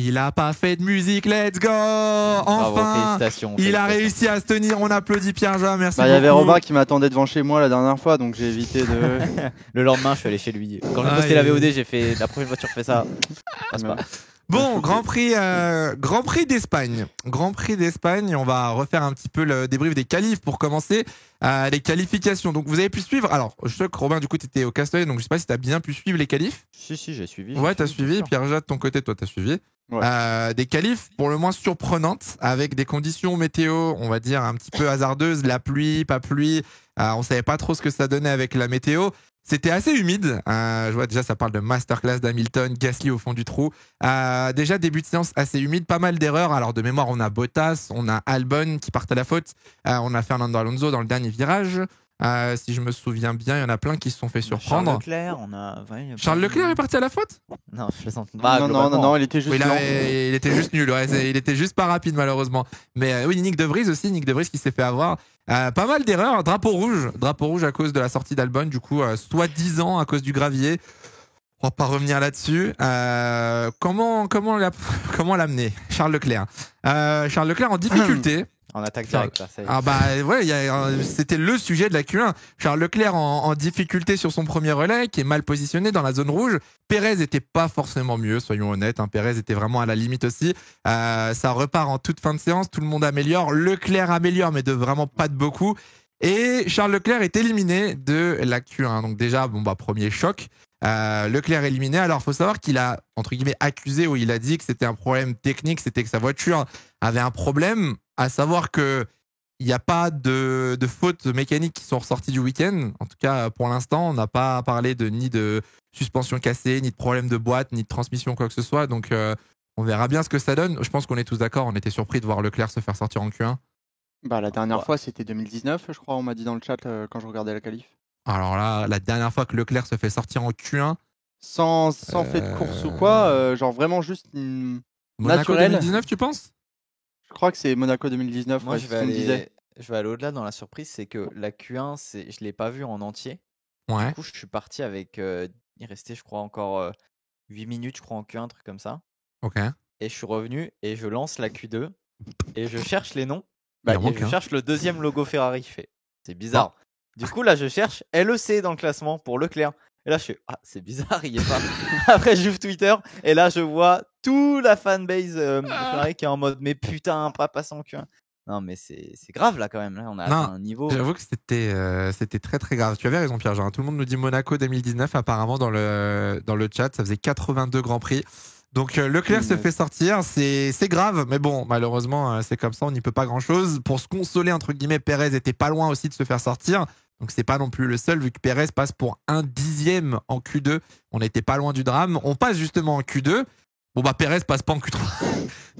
Il a pas fait de musique, let's go! Bravo, Enfin, félicitations. il a félicitations. réussi à se tenir. On applaudit Pierre-Jean, merci Bah, il y avait beaucoup. Robin qui m'attendait devant chez moi la dernière fois, donc j'ai évité de. Le lendemain, je suis allé chez lui. Quand j'ai Ah, posté la et- VOD, j'ai fait la prochaine voiture fait ça. Passe pas. Bon, Grand Prix d'Espagne. Grand Prix d'Espagne, on va refaire un petit peu le débrief des qualifs pour commencer. Les qualifications. Donc vous avez pu suivre. Alors, je sais que Robin, du coup, tu étais au Castellet, donc je sais pas si tu as bien pu suivre les qualifs. Si, j'ai suivi. Ouais, t'as bien suivi. sûr. Pierre-Jean, de ton côté, toi, t'as suivi. Ouais. Des qualifs pour le moins surprenantes, avec des conditions météo, on va dire, un petit peu hasardeuses. La pluie, pas pluie. On savait pas trop ce que ça donnait avec la météo. C'était assez humide. Je vois déjà, ça parle de masterclass d'Hamilton, Gasly au fond du trou. Déjà, début de séance assez humide, pas mal d'erreurs. Alors, de mémoire, on a Bottas, on a Albon qui partent à la faute. On a Fernando Alonso dans le dernier virage. Si je me souviens bien, il y en a plein qui se sont fait surprendre. Charles Leclerc, on a. Ouais, il y a Charles pas- Leclerc est parti à la faute? Non, je plaisante. Non, il était juste. Oui, lent. il était juste nul, ouais, il était juste pas rapide malheureusement. Mais oui, Nick De Vries aussi, Nick De Vries qui s'est fait avoir. Pas mal d'erreurs, drapeau rouge à cause de la sortie d'Albon, du coup, soit 10 ans à cause du gravier. On va pas revenir là-dessus. Comment l'amener Charles Leclerc. Charles Leclerc en difficulté. En attaque directe, là. Ça y est. Ah bah ouais, c'était le sujet de la Q1. Charles Leclerc en difficulté sur son premier relais, qui est mal positionné dans la zone rouge. Pérez était pas forcément mieux, soyons honnêtes. Pérez était vraiment à la limite aussi. Ça repart en toute fin de séance, tout le monde améliore. Leclerc améliore, mais de vraiment pas de beaucoup. Et Charles Leclerc est éliminé de la Q1. Donc déjà, premier choc. Leclerc éliminé. Alors, faut savoir qu'il a, entre guillemets, accusé, ou il a dit que c'était un problème technique, c'était que sa voiture avait un problème, à savoir que il n'y a pas de fautes mécaniques qui sont ressorties du week-end. En tout cas, pour l'instant, on n'a pas parlé ni de suspension cassée, ni de problème de boîte, ni de transmission, quoi que ce soit. Donc, on verra bien ce que ça donne. Je pense qu'on est tous d'accord. On était surpris de voir Leclerc se faire sortir en Q1. Bah, la dernière fois, c'était 2019, je crois, on m'a dit dans le chat quand je regardais la qualif. Alors là, la dernière fois que Leclerc se fait sortir en Q1, Sans fait de course ou quoi, genre vraiment juste Monaco naturel. 2019, tu penses? Je crois que c'est Monaco 2019, Moi, ouais, je c'est ce qu'on me disait. vais aller au-delà dans la surprise, c'est que la Q1, je l'ai pas vue en entier. Ouais. Du coup, je suis parti avec. Il restait, je crois, encore 8 minutes, je crois, en Q1, un truc comme ça. Ok. Et je suis revenu et je lance la Q2 et je cherche les noms. Il y en Et manque je un. cherche le deuxième logo Ferrari. C'est bizarre. Du coup, là, je cherche LEC dans le classement pour Leclerc. Et là, je fais, ah, c'est bizarre, il y est pas. Après, j'ouvre Twitter et là, je vois toute la fanbase de Ferrari qui est en mode, mais putain, pas passer en Q1. Non, mais c'est grave là quand même. Là, on a atteint un niveau. J'avoue que c'était très très grave. Tu avais raison, Pierre-Jean. Tout le monde nous dit Monaco 2019, apparemment, dans le chat. Ça faisait 82 Grands Prix. Donc Leclerc se fait sortir, c'est grave, mais bon, malheureusement, c'est comme ça, on n'y peut pas grand-chose. Pour se consoler, entre guillemets, Pérez était pas loin aussi de se faire sortir. Donc c'est pas non plus le seul, vu que Pérez passe pour 1/10 en Q2. On n'était pas loin du drame. On passe justement en Q2. Bon bah Pérez passe pas en Q3.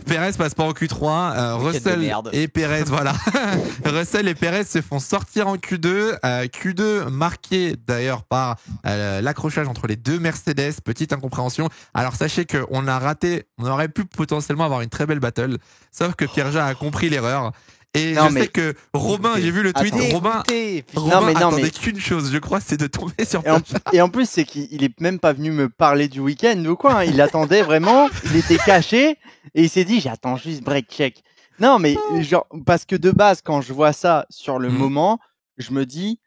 Pérez passe pas en Q3. Russell et Pérez, voilà. Russell et Pérez se font sortir en Q2. Q2 marqué d'ailleurs par l'accrochage entre les deux Mercedes. Petite incompréhension. Alors sachez qu'on a raté, on aurait pu potentiellement avoir une très belle battle. Sauf que Pierre-Jean a compris l'erreur. Et je sais que Robin, j'ai vu le tweet. Robin attendait qu'une chose, je crois, c'est de tomber sur et en plus, c'est qu'il est même pas venu me parler du week-end ou quoi. Il attendait vraiment, il était caché et il s'est dit, j'attends juste break check. Non, mais genre, parce que de base, quand je vois ça sur le moment, je me dis,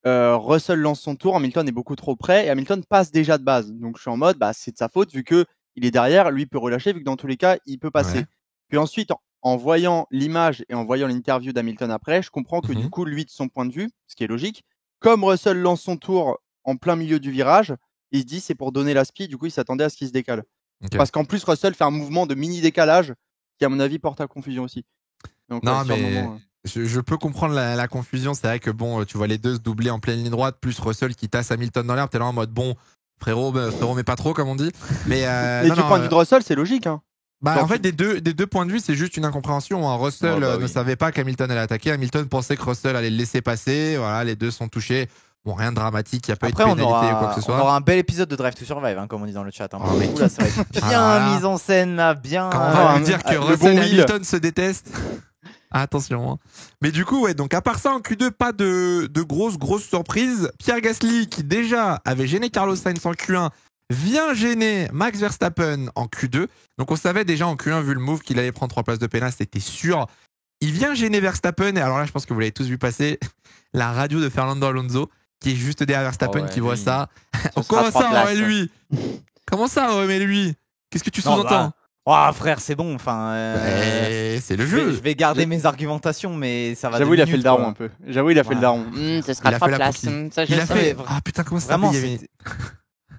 Russell lance son tour, Hamilton est beaucoup trop près et Hamilton passe déjà de base. Donc je suis en mode, bah, c'est de sa faute vu que il est derrière, lui peut relâcher vu que dans tous les cas, il peut passer. Ouais. Puis ensuite, en voyant l'image et en voyant l'interview d'Hamilton après, je comprends que du coup, lui, de son point de vue, ce qui est logique, comme Russell lance son tour en plein milieu du virage, il se dit c'est pour donner la speed, du coup, il s'attendait à ce qu'il se décale. Okay. Parce qu'en plus, Russell fait un mouvement de mini décalage qui, à mon avis, porte à confusion aussi. Donc, non, mais je peux comprendre la confusion. C'est vrai que bon, tu vois les deux se doubler en pleine ligne droite, plus Russell qui tasse Hamilton dans l'herbe, t'es là en mode bon, frérot, mais pas trop, comme on dit. Mais du point de vue de Russell, c'est logique, hein. Bah, en fait, des deux points de vue, c'est juste une incompréhension. Russell ne savait pas qu'Hamilton allait attaquer. Hamilton pensait que Russell allait le laisser passer. Voilà, les deux sont touchés. Bon, rien de dramatique, il n'y a pas eu de pénalité ou quoi que ce soit. On aura un bel épisode de Drive to Survive, comme on dit dans le chat. Là, ça va être bien mis en scène, là, bien. Quand on va dire que Russell et Hamilton se détestent. Attention. Hein. Mais du coup, ouais, donc à part ça, en Q2, pas de grosses surprises. Pierre Gasly, qui déjà avait gêné Carlos Sainz en Q1, vient gêner Max Verstappen en Q2. Donc on savait déjà en Q1, vu le move, qu'il allait prendre 3 places de pénal, c'était sûr. Il vient gêner Verstappen, et alors là, je pense que vous l'avez tous vu passer, la radio de Fernando Alonso, qui est juste derrière Verstappen, qui voit ça. Comment ça, ouais, lui Comment ça, ouais, mais lui Qu'est-ce que tu sous-entends? Oh frère, c'est bon, enfin. C'est le jeu. Je vais garder mes argumentations, mais ça va. J'avoue, il a fait le daron un peu. J'avoue, il a fait le daron. Ce sera 3 places. Il a fait. Ah putain, comment ça Vraiment,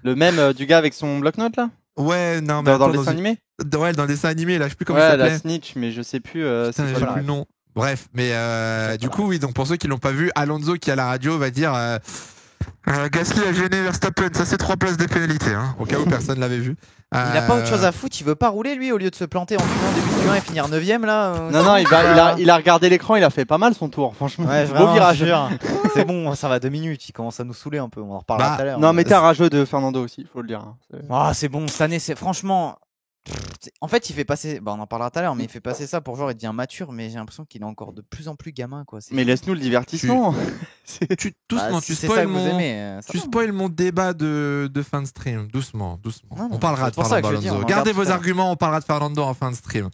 le même du gars avec son bloc-notes là. Ouais, non, mais dans le dessin animé. Ouais, dans le dessin animé, là, je sais plus comment il il s'appelait. La snitch, mais je sais plus. Putain, j'ai plus le nom. Bref, mais du coup, oui, donc pour ceux qui l'ont pas vu, Alonso qui à la radio va dire Gasly a gêné Verstappen, ça c'est 3 places de pénalité, hein, au cas où personne l'avait vu. Il a pas autre chose à foutre, il veut pas rouler lui au lieu de se planter en Q1 début de Q1 et finir 9ème là. Non, il a regardé l'écran, il a fait pas mal son tour, franchement. Ouais, beau virage. C'est bon, ça va 2 minutes, il commence à nous saouler un peu, on en reparlera tout à l'heure. Non, mais t'es un rageux de Fernando aussi, faut le dire. C'est bon, cette année, c'est franchement. En fait, il fait passer. On en parlera tout à l'heure, mais il fait passer ça pour genre il devient mature, mais j'ai l'impression qu'il est encore de plus en plus gamin, quoi. Mais laisse-nous le divertissement. Doucement, tu spoil mon débat de fin de stream. Doucement. Non, on parlera de Fernando Alonso. Gardez vos arguments, on parlera de Fernando en fin de stream.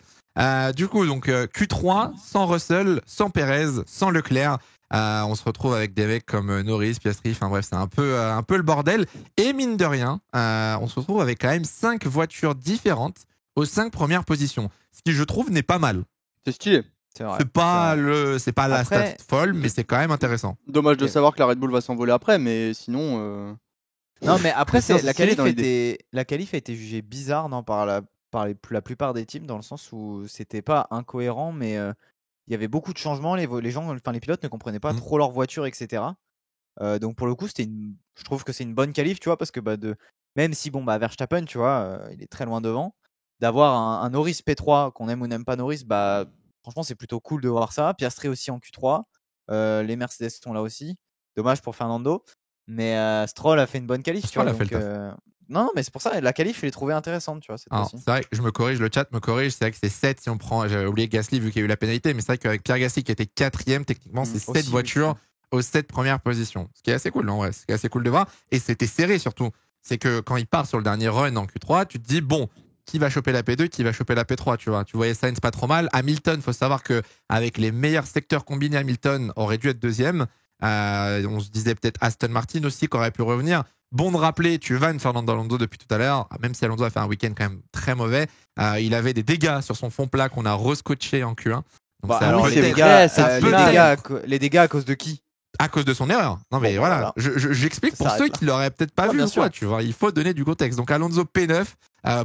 Du coup, donc Q3, sans Russell, sans Perez, sans Leclerc. On se retrouve avec des mecs comme Norris, Piastri, enfin bref, c'est un peu le bordel. Et mine de rien, on se retrouve avec quand même 5 voitures différentes aux 5 premières positions. Ce qui, je trouve, n'est pas mal. C'est stylé. C'est pas la stat folle, mais c'est quand même intéressant. Dommage de savoir que la Red Bull va s'envoler après, mais sinon. Non, mais après, la qualif a été jugée bizarre par la plupart des teams, dans le sens où c'était pas incohérent, mais il y avait beaucoup de changements. Les pilotes ne comprenaient pas trop leur voiture, etc. Donc pour le coup, je trouve que c'est une bonne qualif, tu vois, parce que même si Verstappen, tu vois, il est très loin devant, d'avoir un Norris P3, qu'on aime ou n'aime pas Norris, franchement, c'est plutôt cool de voir ça. Piastri aussi en Q3. Les Mercedes sont là aussi. Dommage pour Fernando. Mais Stroll a fait une bonne qualif. Stroll a fait le taf. Non, mais c'est pour ça, la qualif, je l'ai trouvée intéressante, tu vois. C'est vrai que je me corrige, le chat me corrige. C'est vrai que c'est 7 si on prend. J'avais oublié Gasly vu qu'il y a eu la pénalité, mais c'est vrai qu'avec Pierre Gasly qui était 4ème, techniquement, c'est 7 voitures aux 7 premières positions. Ce qui est assez cool, en vrai. Ce qui est assez cool de voir. Et c'était serré surtout. C'est que quand il part sur le dernier run en Q3, tu te dis, bon, qui va choper la P2, qui va choper la P3, tu vois. Tu voyais Sainz pas trop mal. Hamilton, faut savoir qu'avec les meilleurs secteurs combinés, Hamilton aurait dû être 2ème. On se disait peut-être Aston Martin aussi qui aurait pu revenir. Bon de rappeler, tu vannes Fernando Alonso depuis tout à l'heure, même si Alonso a fait un week-end quand même très mauvais. Il avait des dégâts sur son fond plat qu'on a rescotché en Q1. Donc les dégâts à cause de qui? À cause de son erreur. Non mais voilà. J'explique pour ceux qui l'auraient peut-être pas vu. Tu vois, il faut donner du contexte. Donc Alonso P9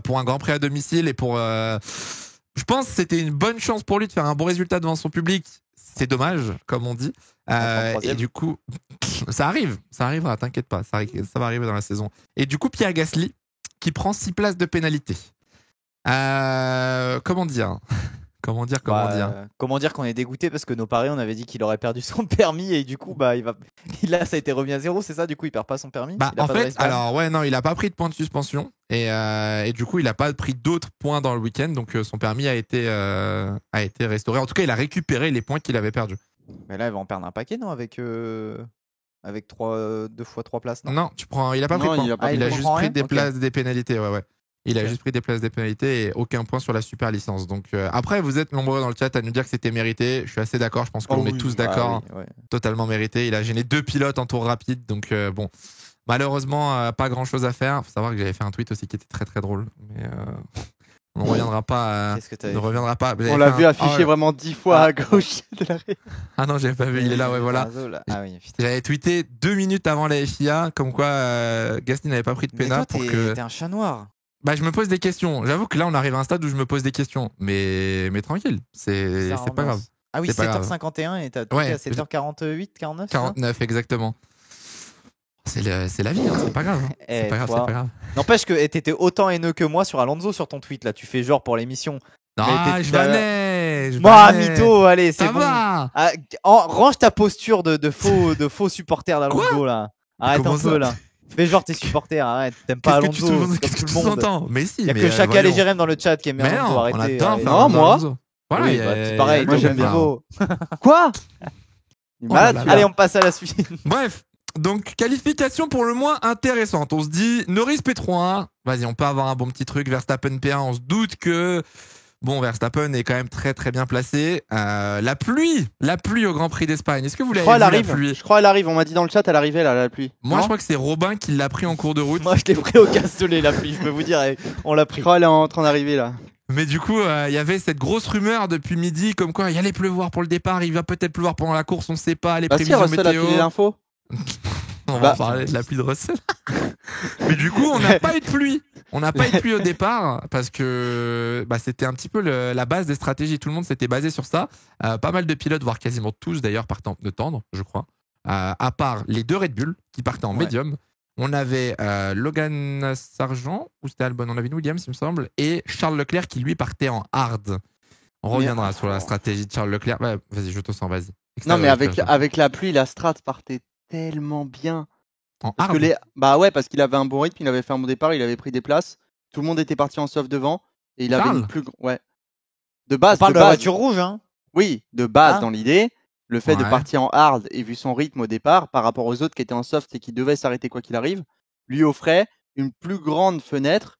pour un Grand Prix à domicile et pour. Je pense que c'était une bonne chance pour lui de faire un bon résultat devant son public. C'est dommage, comme on dit. Et du coup, ça arrivera, t'inquiète pas, ça va arriver dans la saison. Et du coup, Pierre Gasly, qui prend 6 places de pénalité. Comment dire qu'on est dégoûté parce que nos paris, on avait dit qu'il aurait perdu son permis et du coup, ça a été remis à 0, c'est ça? Du coup, il perd pas son permis. Il a pas pris de points de suspension et du coup, il a pas pris d'autres points dans le week-end, donc son permis a été restauré. En tout cas, il a récupéré les points qu'il avait perdus. Mais là, il va en perdre un paquet, non? Avec 2 fois 3 places, non? Non, il a pas pris de points. Il a juste pris des places des pénalités, ouais. Il a juste pris des places des pénalités et aucun point sur la super licence. Donc après, vous êtes nombreux dans le chat à nous dire que c'était mérité. Je suis assez d'accord. Je pense qu'on est tous d'accord. Totalement mérité. Il a gêné 2 pilotes en tour rapide. Donc bon, malheureusement, pas grand chose à faire. Il faut savoir que j'avais fait un tweet aussi qui était très très drôle. Mais on ne reviendra pas. On l'a vu affiché vraiment 10 fois à gauche de la rue. Ah non, j'avais pas vu. Il est là, ouais, voilà. J'avais tweeté 2 minutes avant la FIA, comme quoi Gasly n'avait pas pris de pénal pour que. T'es un chat noir. Je me pose des questions. J'avoue que là, on arrive à un stade où je me pose des questions. Mais tranquille, c'est pas grave. Ah oui, 7h51 et t'as tweeté à 7h48, 49 49, exactement. C'est la vie, hein, c'est pas grave. C'est pas grave. N'empêche que t'étais autant haineux que moi sur Alonso sur ton tweet. Là, tu fais genre pour l'émission. Je vannais. Mytho, allez, c'est ça bon. Va. Range ta posture de faux supporter d'Alonso là. Arrête un peu là. Fais genre tes supporters, arrête, t'aimes pas Alonso. Qu'est-ce que tu sous-entends? Mais si. Il y a que Chacal et Jérém dans le chat qui aiment bien Alonso, arrêtez. Non, moi. Voilà, c'est pareil, moi j'aime bien. Quoi? Allez, on passe à la suite. Bref, Donc, qualification pour le moins intéressante. On se dit, Norris P3, vas-y, on peut avoir un bon petit truc. Verstappen P1, on se doute que... Bon, Verstappen est quand même très très bien placé. La pluie au Grand Prix d'Espagne. Est-ce que vous Je l'avez crois vu, elle la arrive. pluie? Je crois elle arrive. On m'a dit dans le chat, elle arrivait là, la pluie. Moi, Non je crois que c'est Robin qui l'a pris en cours de route. Moi, je l'ai pris au castellet, la pluie, je peux vous dire, on l'a Je pris. crois elle est en train d'arriver là. Mais du coup, il y avait cette grosse rumeur depuis midi, comme quoi il allait pleuvoir pour le départ, il va peut-être pleuvoir pendant la course, on sait pas, les Bah si, prévisions Russell a météo. filé l'info. On va Bah. en parler de la pluie de Russell. Mais du coup, on n'a pas eu de pluie. On n'a pas eu de pluie au départ parce que c'était un petit peu la base des stratégies. Tout le monde s'était basé sur ça. Pas mal de pilotes, voire quasiment tous d'ailleurs, partaient en pneus tendres, je crois. À part les deux Red Bull qui partaient en médium. On avait Logan Sargent, ou c'était Albon, on avait une Williams, il me semble, et Charles Leclerc qui lui partait en hard. On reviendra sur la stratégie de Charles Leclerc. Ouais, vas-y, je te sens, vas-y. Non mais avec la pluie, la strat partait tellement bien. En Parce hard. que bah ouais, parce qu'il avait un bon rythme, il avait fait un bon départ, il avait pris des places. Tout le monde était parti en soft devant et il avait Charles une plus ouais. De base, On parle de de la base. voiture rouge, hein. Oui, de base Ah. dans l'idée, le fait de Ouais. partir en hard et vu son rythme au départ par rapport aux autres qui étaient en soft et qui devaient s'arrêter quoi qu'il arrive, lui offrait une plus grande fenêtre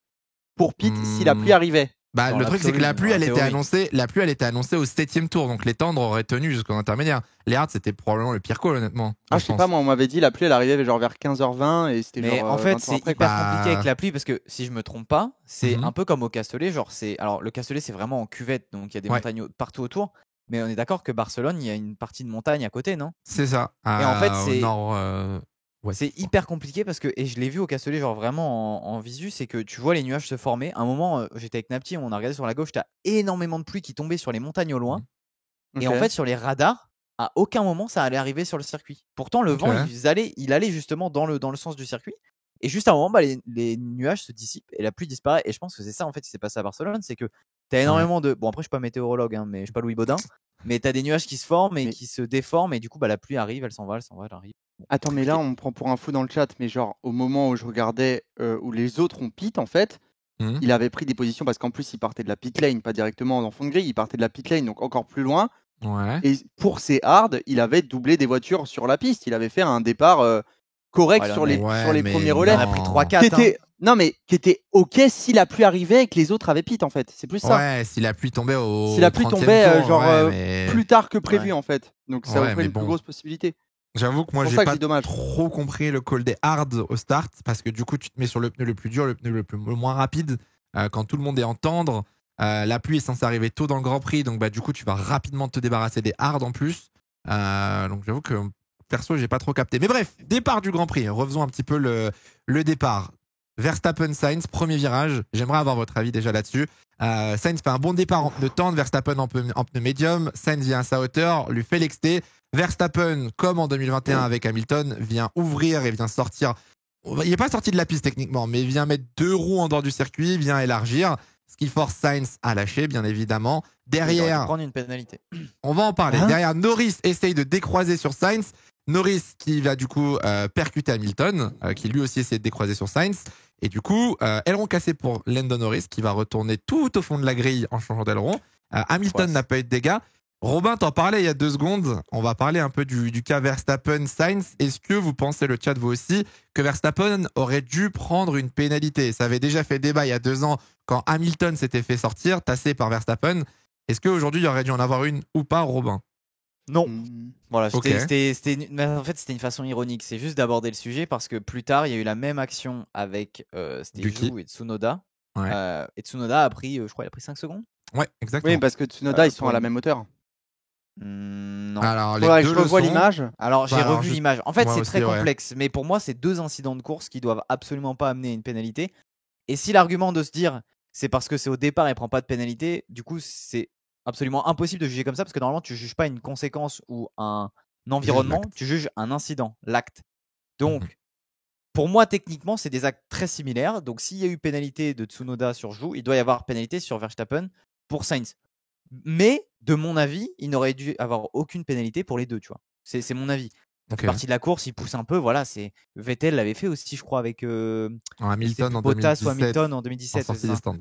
pour pit si la pluie arrivait. Bah, Dans le truc, c'est que la l'absolu, pluie, elle en était théorie. annoncée, elle était annoncée au 7ème tour, donc les tendres auraient tenu jusqu'au intermédiaire. Les hards, c'était probablement le pire call, honnêtement. Ah, je sais pas, moi, on m'avait dit la pluie, elle arrivait genre vers 15h20 et c'était Mais genre. en fait, 20 c'est heures après, hyper quoi. compliqué avec la pluie parce que si je me trompe pas, c'est Mhm. un peu comme au Castellet. Genre, alors le Castellet, c'est vraiment en cuvette, donc il y a des Ouais. montagnes partout autour. Mais on est d'accord que Barcelone, il y a une partie de montagne à côté, non? C'est ça. Et en fait, Au c'est- nord, ouais. C'est hyper compliqué parce que, et je l'ai vu au Castellet, genre vraiment en visu, c'est que tu vois les nuages se former. À un moment, j'étais avec Napti, on a regardé sur la gauche, t'as énormément de pluie qui tombait sur les montagnes au loin. Et en Ok. fait, sur les radars, à aucun moment ça allait arriver sur le circuit. Pourtant, le Ok. vent, il allait justement dans le sens du circuit. Et juste à un moment, les nuages se dissipent et la pluie disparaît. Et je pense que c'est ça en fait qui s'est passé à Barcelone, c'est que t'as énormément de. Bon, après, je suis pas météorologue, hein, mais je suis pas Louis Baudin. Mais t'as des nuages qui se forment et Mais- qui se déforment. Et du coup, la pluie arrive, elle s'en va, elle arrive. Attends, mais là, on me prend pour un fou dans le chat, mais genre, au moment où je regardais, où les autres ont pit, en fait, Mhm. il avait pris des positions parce qu'en plus, il partait de la pit lane, pas directement dans fond de grille, il partait de la pit lane, donc encore plus loin. Ouais. Et pour ses hard, il avait doublé des voitures sur la piste. Il avait fait un départ correct Ouais, sur les, ouais, sur les mais premiers non. relais. On a pris 3-4. Qui était, non, mais qui était OK si la pluie arrivait et que les autres avaient pit, en fait. C'est plus ça. Ouais, si la pluie tombait au. Si la pluie 30e tombait, tour, genre, ouais, mais Plus tard que prévu, Ouais. en fait. Donc ça Ouais, offrait mais une plus bon. grosse possibilité. J'avoue que moi, C'est pour j'ai ça que pas c'est dommage. trop compris le call des hards au start parce que du coup, tu te mets sur le pneu le plus dur, le pneu le moins rapide quand tout le monde est en tendre. La pluie est censée arriver tôt dans le Grand Prix, donc du coup, tu vas rapidement te débarrasser des hards en plus. Donc j'avoue que perso, j'ai pas trop capté. Mais bref, départ du Grand Prix. Refaisons un petit peu le départ. Verstappen-Sainz, premier virage. J'aimerais avoir votre avis déjà là-dessus. Sainz fait un bon départ en pneu tendre, Verstappen en pneu médium. Sainz vient à sa hauteur, lui fait l'exté. Verstappen, comme en 2021 avec Hamilton, vient ouvrir et vient sortir. Il n'est pas sorti de la piste techniquement, mais il vient mettre 2 roues en dehors du circuit, vient élargir, ce qui force Sainz à lâcher, bien évidemment. Il aurait dû Derrière, prendre une pénalité. on va en parler. Hein Derrière, Norris essaye de décroiser sur Sainz. Norris qui va du coup percuter Hamilton, qui lui aussi essaie de décroiser sur Sainz. Et du coup, aileron cassé pour Lando Norris qui va retourner tout au fond de la grille en changeant d'aileron. Hamilton Ouais. n'a pas eu de dégâts. Robin, t'en parlais il y a 2 secondes. On va parler un peu du cas Verstappen-Sainz. Est-ce que vous pensez, le chat vous aussi, que Verstappen aurait dû prendre une pénalité? Ça avait déjà fait débat il y a 2 ans quand Hamilton s'était fait sortir, tassé par Verstappen. Est-ce qu'aujourd'hui, il aurait dû en avoir une ou pas, Robin? Non. Mm. Voilà, Ok. mais en fait, c'était une façon ironique. C'est juste d'aborder le sujet parce que plus tard, il y a eu la même action avec c'était Yuki. Zhou et Tsunoda. Ouais. Et Tsunoda a pris, je crois, il a pris 5 secondes. Ouais, exactement. Oui, parce que Tsunoda, ils sont pour à la une- même hauteur. Non. Alors, les Faudrait que deux je le revoie sont. l'image. Alors, j'ai Bah, alors, revu juste- l'image. En fait, moi c'est aussi, très ouais. complexe. Mais pour moi, c'est 2 incidents de course qui doivent absolument pas amener à une pénalité. Et si l'argument de se dire c'est parce que c'est au départ et prend pas de pénalité, du coup, c'est absolument impossible de juger comme ça parce que normalement, tu juges pas une conséquence ou un environnement, l'acte. tu juges un incident, l'acte. Donc, Mhm. pour moi, techniquement, c'est des actes très similaires. Donc, s'il y a eu pénalité de Tsunoda sur Zhou, il doit y avoir pénalité sur Verstappen pour Sainz. Mais, de mon avis, il n'aurait dû avoir aucune pénalité pour les deux, tu vois. C'est mon avis. Ok. Partie de la course, il pousse un peu. Voilà, c'est Vettel l'avait fait aussi, je crois, avec Hamilton en Bottas ou 2017, Hamilton en en 2017. sortie c'est des ça. stands.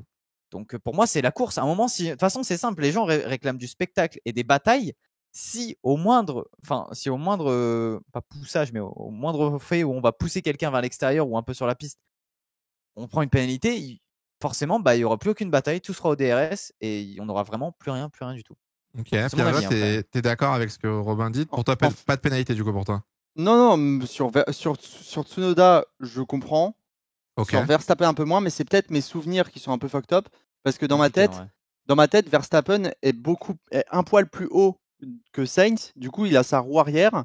Donc, pour moi, c'est la course. À un moment, de toute façon, c'est simple. Les gens réclament du spectacle et des batailles. si au moindre, pas poussage, mais au moindre fait où on va pousser quelqu'un vers l'extérieur ou un peu sur la piste, on prend une pénalité, forcément, il y aura plus aucune bataille, tout sera au DRS et on n'aura vraiment plus rien du tout. Ok, C'est mon Pierre, avis, après. t'es d'accord avec ce que Robin dit? Pour toi, En- pas de pénalité du coup pour toi. Non, sur Tsunoda, je comprends. Ok. Sur Verstappen un peu moins, mais c'est peut-être mes souvenirs qui sont un peu fucked up. Parce que Compliqué, ouais. dans ma tête, Verstappen est un poil plus haut que Sainz. Du coup, il a sa roue arrière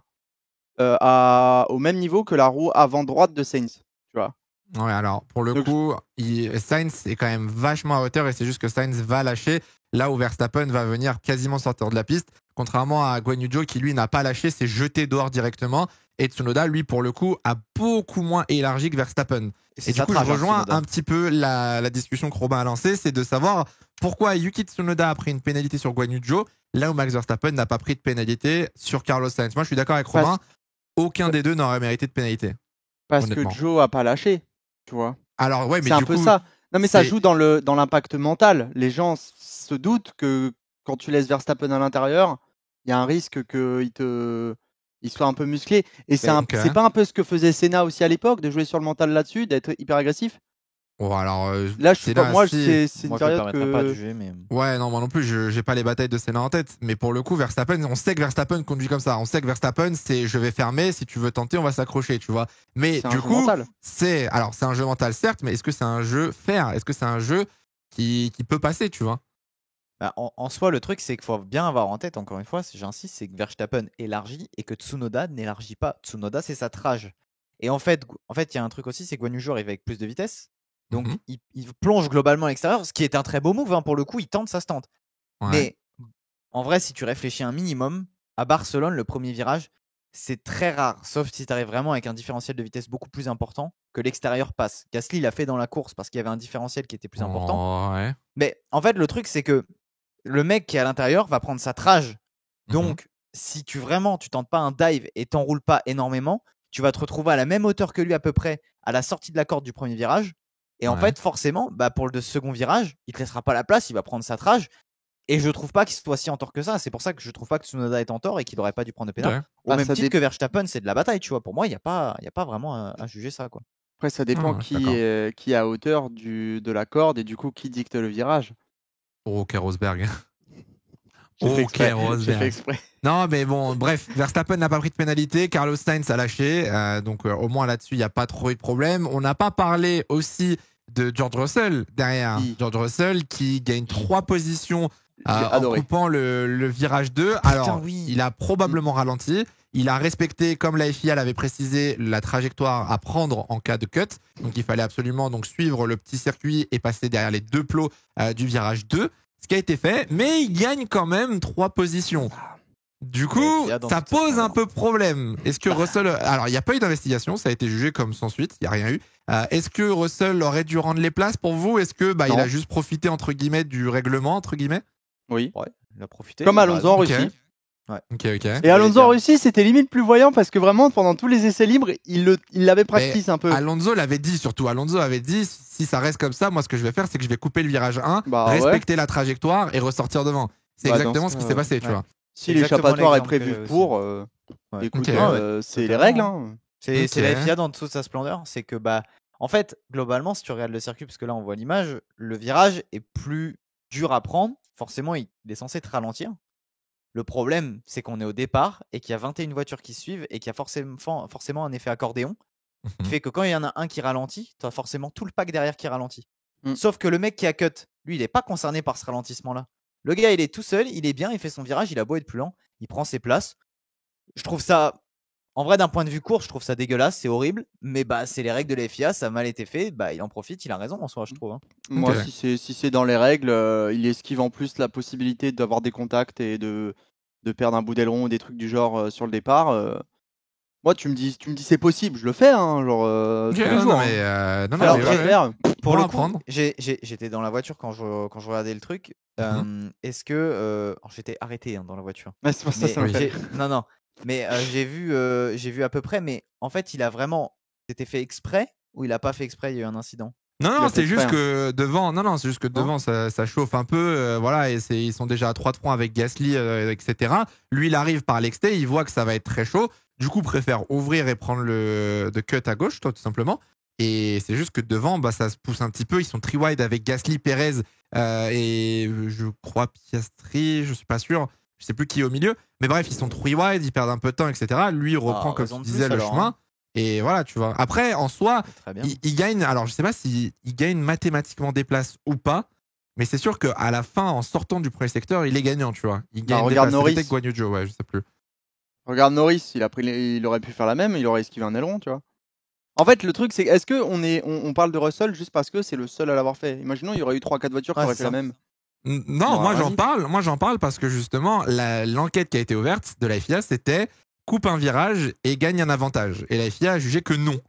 au même niveau que la roue avant droite de Sainz. Tu vois. Ouais, alors pour le Donc, coup, Sainz est quand même vachement à hauteur et c'est juste que Sainz va lâcher là où Verstappen va venir quasiment sortir de la piste. Contrairement à Guan Yu Zhou qui lui n'a pas lâché, s'est jeté dehors directement. Et Tsunoda, lui, pour le coup, a beaucoup moins élargi que Verstappen. Et du coup, je rejoins un petit peu la discussion que Robin a lancée, c'est de savoir pourquoi Yuki Tsunoda a pris une pénalité sur Guan Yu Zhou, là où Max Verstappen n'a pas pris de pénalité sur Carlos Sainz. Moi, je suis d'accord avec Robin, aucun des deux n'aurait mérité de pénalité. Parce honnêtement. que Joe a pas lâché, tu vois. Alors, ouais, mais c'est un du peu coup, ça. Non, mais ça joue dans l'impact mental. Les gens se doutent que quand tu laisses Verstappen à l'intérieur, il y a un risque qu'il soit un peu musclé. Et c'est pas un peu ce que faisait Senna aussi à l'époque, de jouer sur le mental là-dessus, d'être hyper agressif? Oh, alors, là, je suis pas. Moi, c'est une période que. Pas de juger, mais... Ouais, non, moi non plus, j'ai pas les batailles de Senna en tête. Mais pour le coup, Verstappen, on sait que Verstappen conduit comme ça. On sait que Verstappen, c'est je vais fermer, si tu veux tenter, on va s'accrocher, tu vois. Mais du coup, c'est un jeu mental, certes, mais est-ce que c'est un jeu fair? Est-ce que c'est un jeu qui peut passer, tu vois? En soi, le truc, c'est qu'il faut bien avoir en tête, encore une fois, j'insiste, c'est que Verstappen élargit et que Tsunoda n'élargit pas. Tsunoda, c'est sa trage. Et en fait, il y a un truc aussi, c'est que Guan Yu Zhou arrive avec plus de vitesse. Donc, il plonge globalement à l'extérieur, ce qui est un très beau move. Hein, pour le coup, il tente, ça se tente. Ouais. Mais en vrai, si tu réfléchis un minimum, à Barcelone, le premier virage, c'est très rare, sauf si tu arrives vraiment avec un différentiel de vitesse beaucoup plus important, que l'extérieur passe. Gasly l'a fait dans la course parce qu'il y avait un différentiel qui était plus important. Ouais. Mais en fait, le truc, c'est que le mec qui est à l'intérieur va prendre sa trage. Donc, si tu tentes pas un dive et t'enroules pas énormément, tu vas te retrouver à la même hauteur que lui à peu près à la sortie de la corde du premier virage. Et en fait, forcément, pour le second virage, il te laissera pas la place, il va prendre sa trage. Et je trouve pas qu'il soit si en tort que ça. C'est pour ça que je trouve pas que Tsunoda est en tort et qu'il aurait pas dû prendre de pénal. Au même titre que Verstappen, c'est de la bataille, tu vois. Pour moi, il y a pas vraiment à juger ça, quoi. Après, ça dépend qui est à hauteur de la corde et du coup qui dicte le virage. Ok, Rosberg. J'ai fait exprès. Non, mais bon, bref, Verstappen n'a pas pris de pénalité, Carlos Sainz a lâché, donc au moins là-dessus, il n'y a pas trop eu de problème. On n'a pas parlé aussi de George Russell derrière. George Russell qui gagne 3 positions en coupant le virage 2. Alors, il a probablement ralenti. Il a respecté, comme la FIA l'avait précisé, la trajectoire à prendre en cas de cut. Donc, il fallait absolument suivre le petit circuit et passer derrière les 2 plots du virage 2. Ce qui a été fait, mais il gagne quand même 3 positions. Du coup, ça pose un peu problème. Est-ce que Russell... Alors, il n'y a pas eu d'investigation, ça a été jugé comme sans suite, il n'y a rien eu. Est-ce que Russell aurait dû rendre les places pour vous? Est-ce que il a juste profité, entre guillemets, du règlement, entre guillemets? Oui. Ouais, il a profité. Comme Alonso en Russie. Ouais. Ok. Et Alonso en Russie, c'était limite plus voyant parce que vraiment, pendant tous les essais libres, il l'avait practice un peu. Alonso l'avait dit, surtout. Alonso avait dit, si ça reste comme ça, moi, ce que je vais faire, c'est que je vais couper le virage 1, respecter la trajectoire et ressortir devant. C'est exactement ce qui s'est passé, tu vois. Si l'échappatoire est prévu pour, écoute, c'est les règles. Hein. C'est la FIA dans toute sa splendeur. C'est que, en fait, globalement, si tu regardes le circuit, parce que là, on voit l'image, le virage est plus dur à prendre. Forcément, il est censé te ralentir. Le problème, c'est qu'on est au départ et qu'il y a 21 voitures qui suivent et qu'il y a forcément un effet accordéon qui fait que quand il y en a un qui ralentit, tu as forcément tout le pack derrière qui ralentit. Sauf que le mec qui a cut, lui, il n'est pas concerné par ce ralentissement-là. Le gars, il est tout seul, il est bien, il fait son virage, il a beau être plus lent, il prend ses places. Je trouve ça, en vrai, d'un point de vue court, je trouve ça dégueulasse, c'est horrible, mais c'est les règles de la FIA, ça a mal été fait, il en profite, il a raison en soi, je trouve. Hein. Moi, si c'est dans les règles, il esquive en plus la possibilité d'avoir des contacts et de perdre un bout d'aileron ou des trucs du genre sur le départ. Moi, tu me dis c'est possible, je le fais, hein, genre tous les jours. Pour le coup, j'étais dans la voiture quand je regardais le truc. Est-ce que j'étais arrêté dans la voiture. C'est pour ça fait. Non. Mais j'ai vu à peu près. Mais en fait, il a vraiment. C'était fait exprès ou il a pas fait exprès? Il y a eu un incident. Non, Il non, a fait c'est juste exprès, que devant, non, non, c'est juste que devant, ça chauffe un peu, voilà, et ils sont déjà à 3 de front avec Gasly, etc. Lui, il arrive par l'exté, il voit que ça va être très chaud, du coup, préfère ouvrir et prendre le de cut à gauche, tout simplement. Et c'est juste que devant, bah, ça se pousse un petit peu. Ils sont tri-wide avec Gasly, Perez et je crois Piastri, je suis pas sûr, je sais plus qui est au milieu. Mais bref, ils sont tri-wide, ils perdent un peu de temps, etc. Lui, il reprend, comme raison tu de disais, plus, le alors, chemin. hein. Et voilà, tu vois. Après, en soi, C'est très bien. il gagne. Alors, je sais pas s'il gagne mathématiquement des places ou pas, mais c'est sûr qu'à la fin, en sortant du premier secteur, il est gagnant, tu vois. Il gagne des regarde places. Norris. C'était Guan Yu Zhou, ouais, je sais plus. Regarde Norris, il aurait pu faire la même, il aurait esquivé un aileron, tu vois. En fait, le truc, c'est est-ce qu'on parle de Russell juste parce que c'est le seul à l'avoir fait. Imaginons, il y aurait eu 3-4 voitures qui Ouais, auraient c'est fait la ça. même. Non, On moi aurait j'en dit. parle. Moi j'en parle parce que justement, l'enquête qui a été ouverte de la FIA, c'était coupe un virage et gagne un avantage. Et la FIA a jugé que non.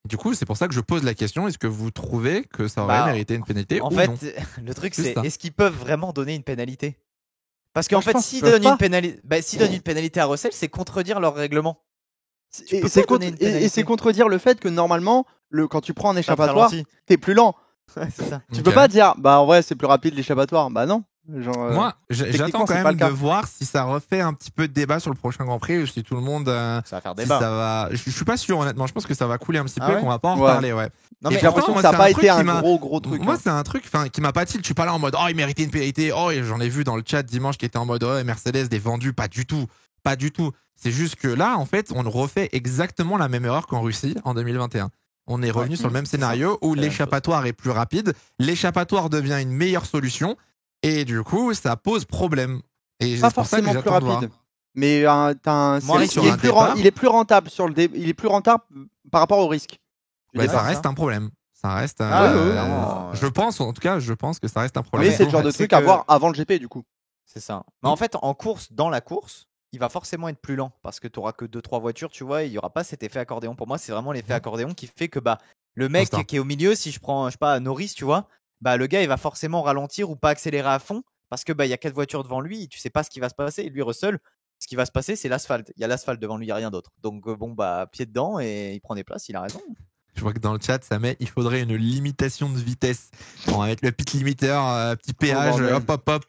Du coup, c'est pour ça que je pose la question, est-ce que vous trouvez que ça aurait Bah, mérité une pénalité En ou fait, non? le truc, Juste c'est ça. est-ce qu'ils peuvent vraiment donner une pénalité? Parce Moi, qu'en je fait, pense s'ils qu'ils peuvent donnent une pas. pénalité, s'ils donnent une pénalité à Russell, c'est contredire leur règlement. Tu Et peux c'est pas donner une et pénalité. c'est contredire le fait que normalement, quand tu prends un Ça te échappatoire, ralentit. t'es plus lent. Ouais, c'est ça. Tu Ok. peux pas dire, bah en vrai, c'est plus rapide l'échappatoire. Bah non. Genre, Moi, j'attends techniquement, quand c'est pas même le de cas. voir si ça refait un petit peu de débat sur le prochain Grand Prix, ou si tout le monde, Ça va faire si débat. ça va. Je suis pas sûr honnêtement. Je pense que ça va couler un petit Ah peu, ouais qu'on va pas en Ouais. reparler, ouais. Non, Et mais J'ai l'impression pourtant, que ça moi, n'a c'est pas un été truc qui un m'a- gros truc. Moi, Hein. c'est un truc qui m'a pas tilt. Je suis pas là en mode, oh, il méritait une pénalité. Oh, et j'en ai vu dans le chat dimanche qui était en mode, oh, Mercedes des vendus. Pas du tout. Pas du tout. C'est juste que là, en fait, on refait exactement la même erreur qu'en Russie en 2021. On est revenu sur le même c'est ça. scénario où C'est la même l'échappatoire est plus rapide. L'échappatoire devient une meilleure solution. Et du coup, ça pose problème. Et Pas c'est pour ça que forcément plus j'attends de voir. rapide. Mais Moins risque, risqué. il est plus rentable il est plus rentable par rapport au risque. Du Ouais, départ. ça reste un problème. Ça reste. Ah, ouais, ouais. clairement, je pense, en tout cas, je pense que ça reste un Mais problème. c'est le genre de c'est truc à que- voir avant le GP du coup. C'est ça. Mais en fait, en course, dans la course, il va forcément être plus lent parce que tu n'auras que 2-3 voitures, tu vois, et il n'y aura pas cet effet accordéon. Pour moi, c'est vraiment l'effet accordéon qui fait que le mec Constant. qui est au milieu, si je prends, je sais pas, Norris, tu vois, le gars, il va forcément ralentir ou pas accélérer à fond parce que il y a 4 voitures devant lui, tu sais pas ce qui va se passer. Et lui, Russell, ce qui va se passer, c'est l'asphalte. Il y a l'asphalte devant lui, il n'y a rien d'autre. Donc, pied dedans et il prend des places, il a raison. Je vois que dans le chat, ça met il faudrait une limitation de vitesse. On va mettre le pit limiter, petit péage, bordel. hop.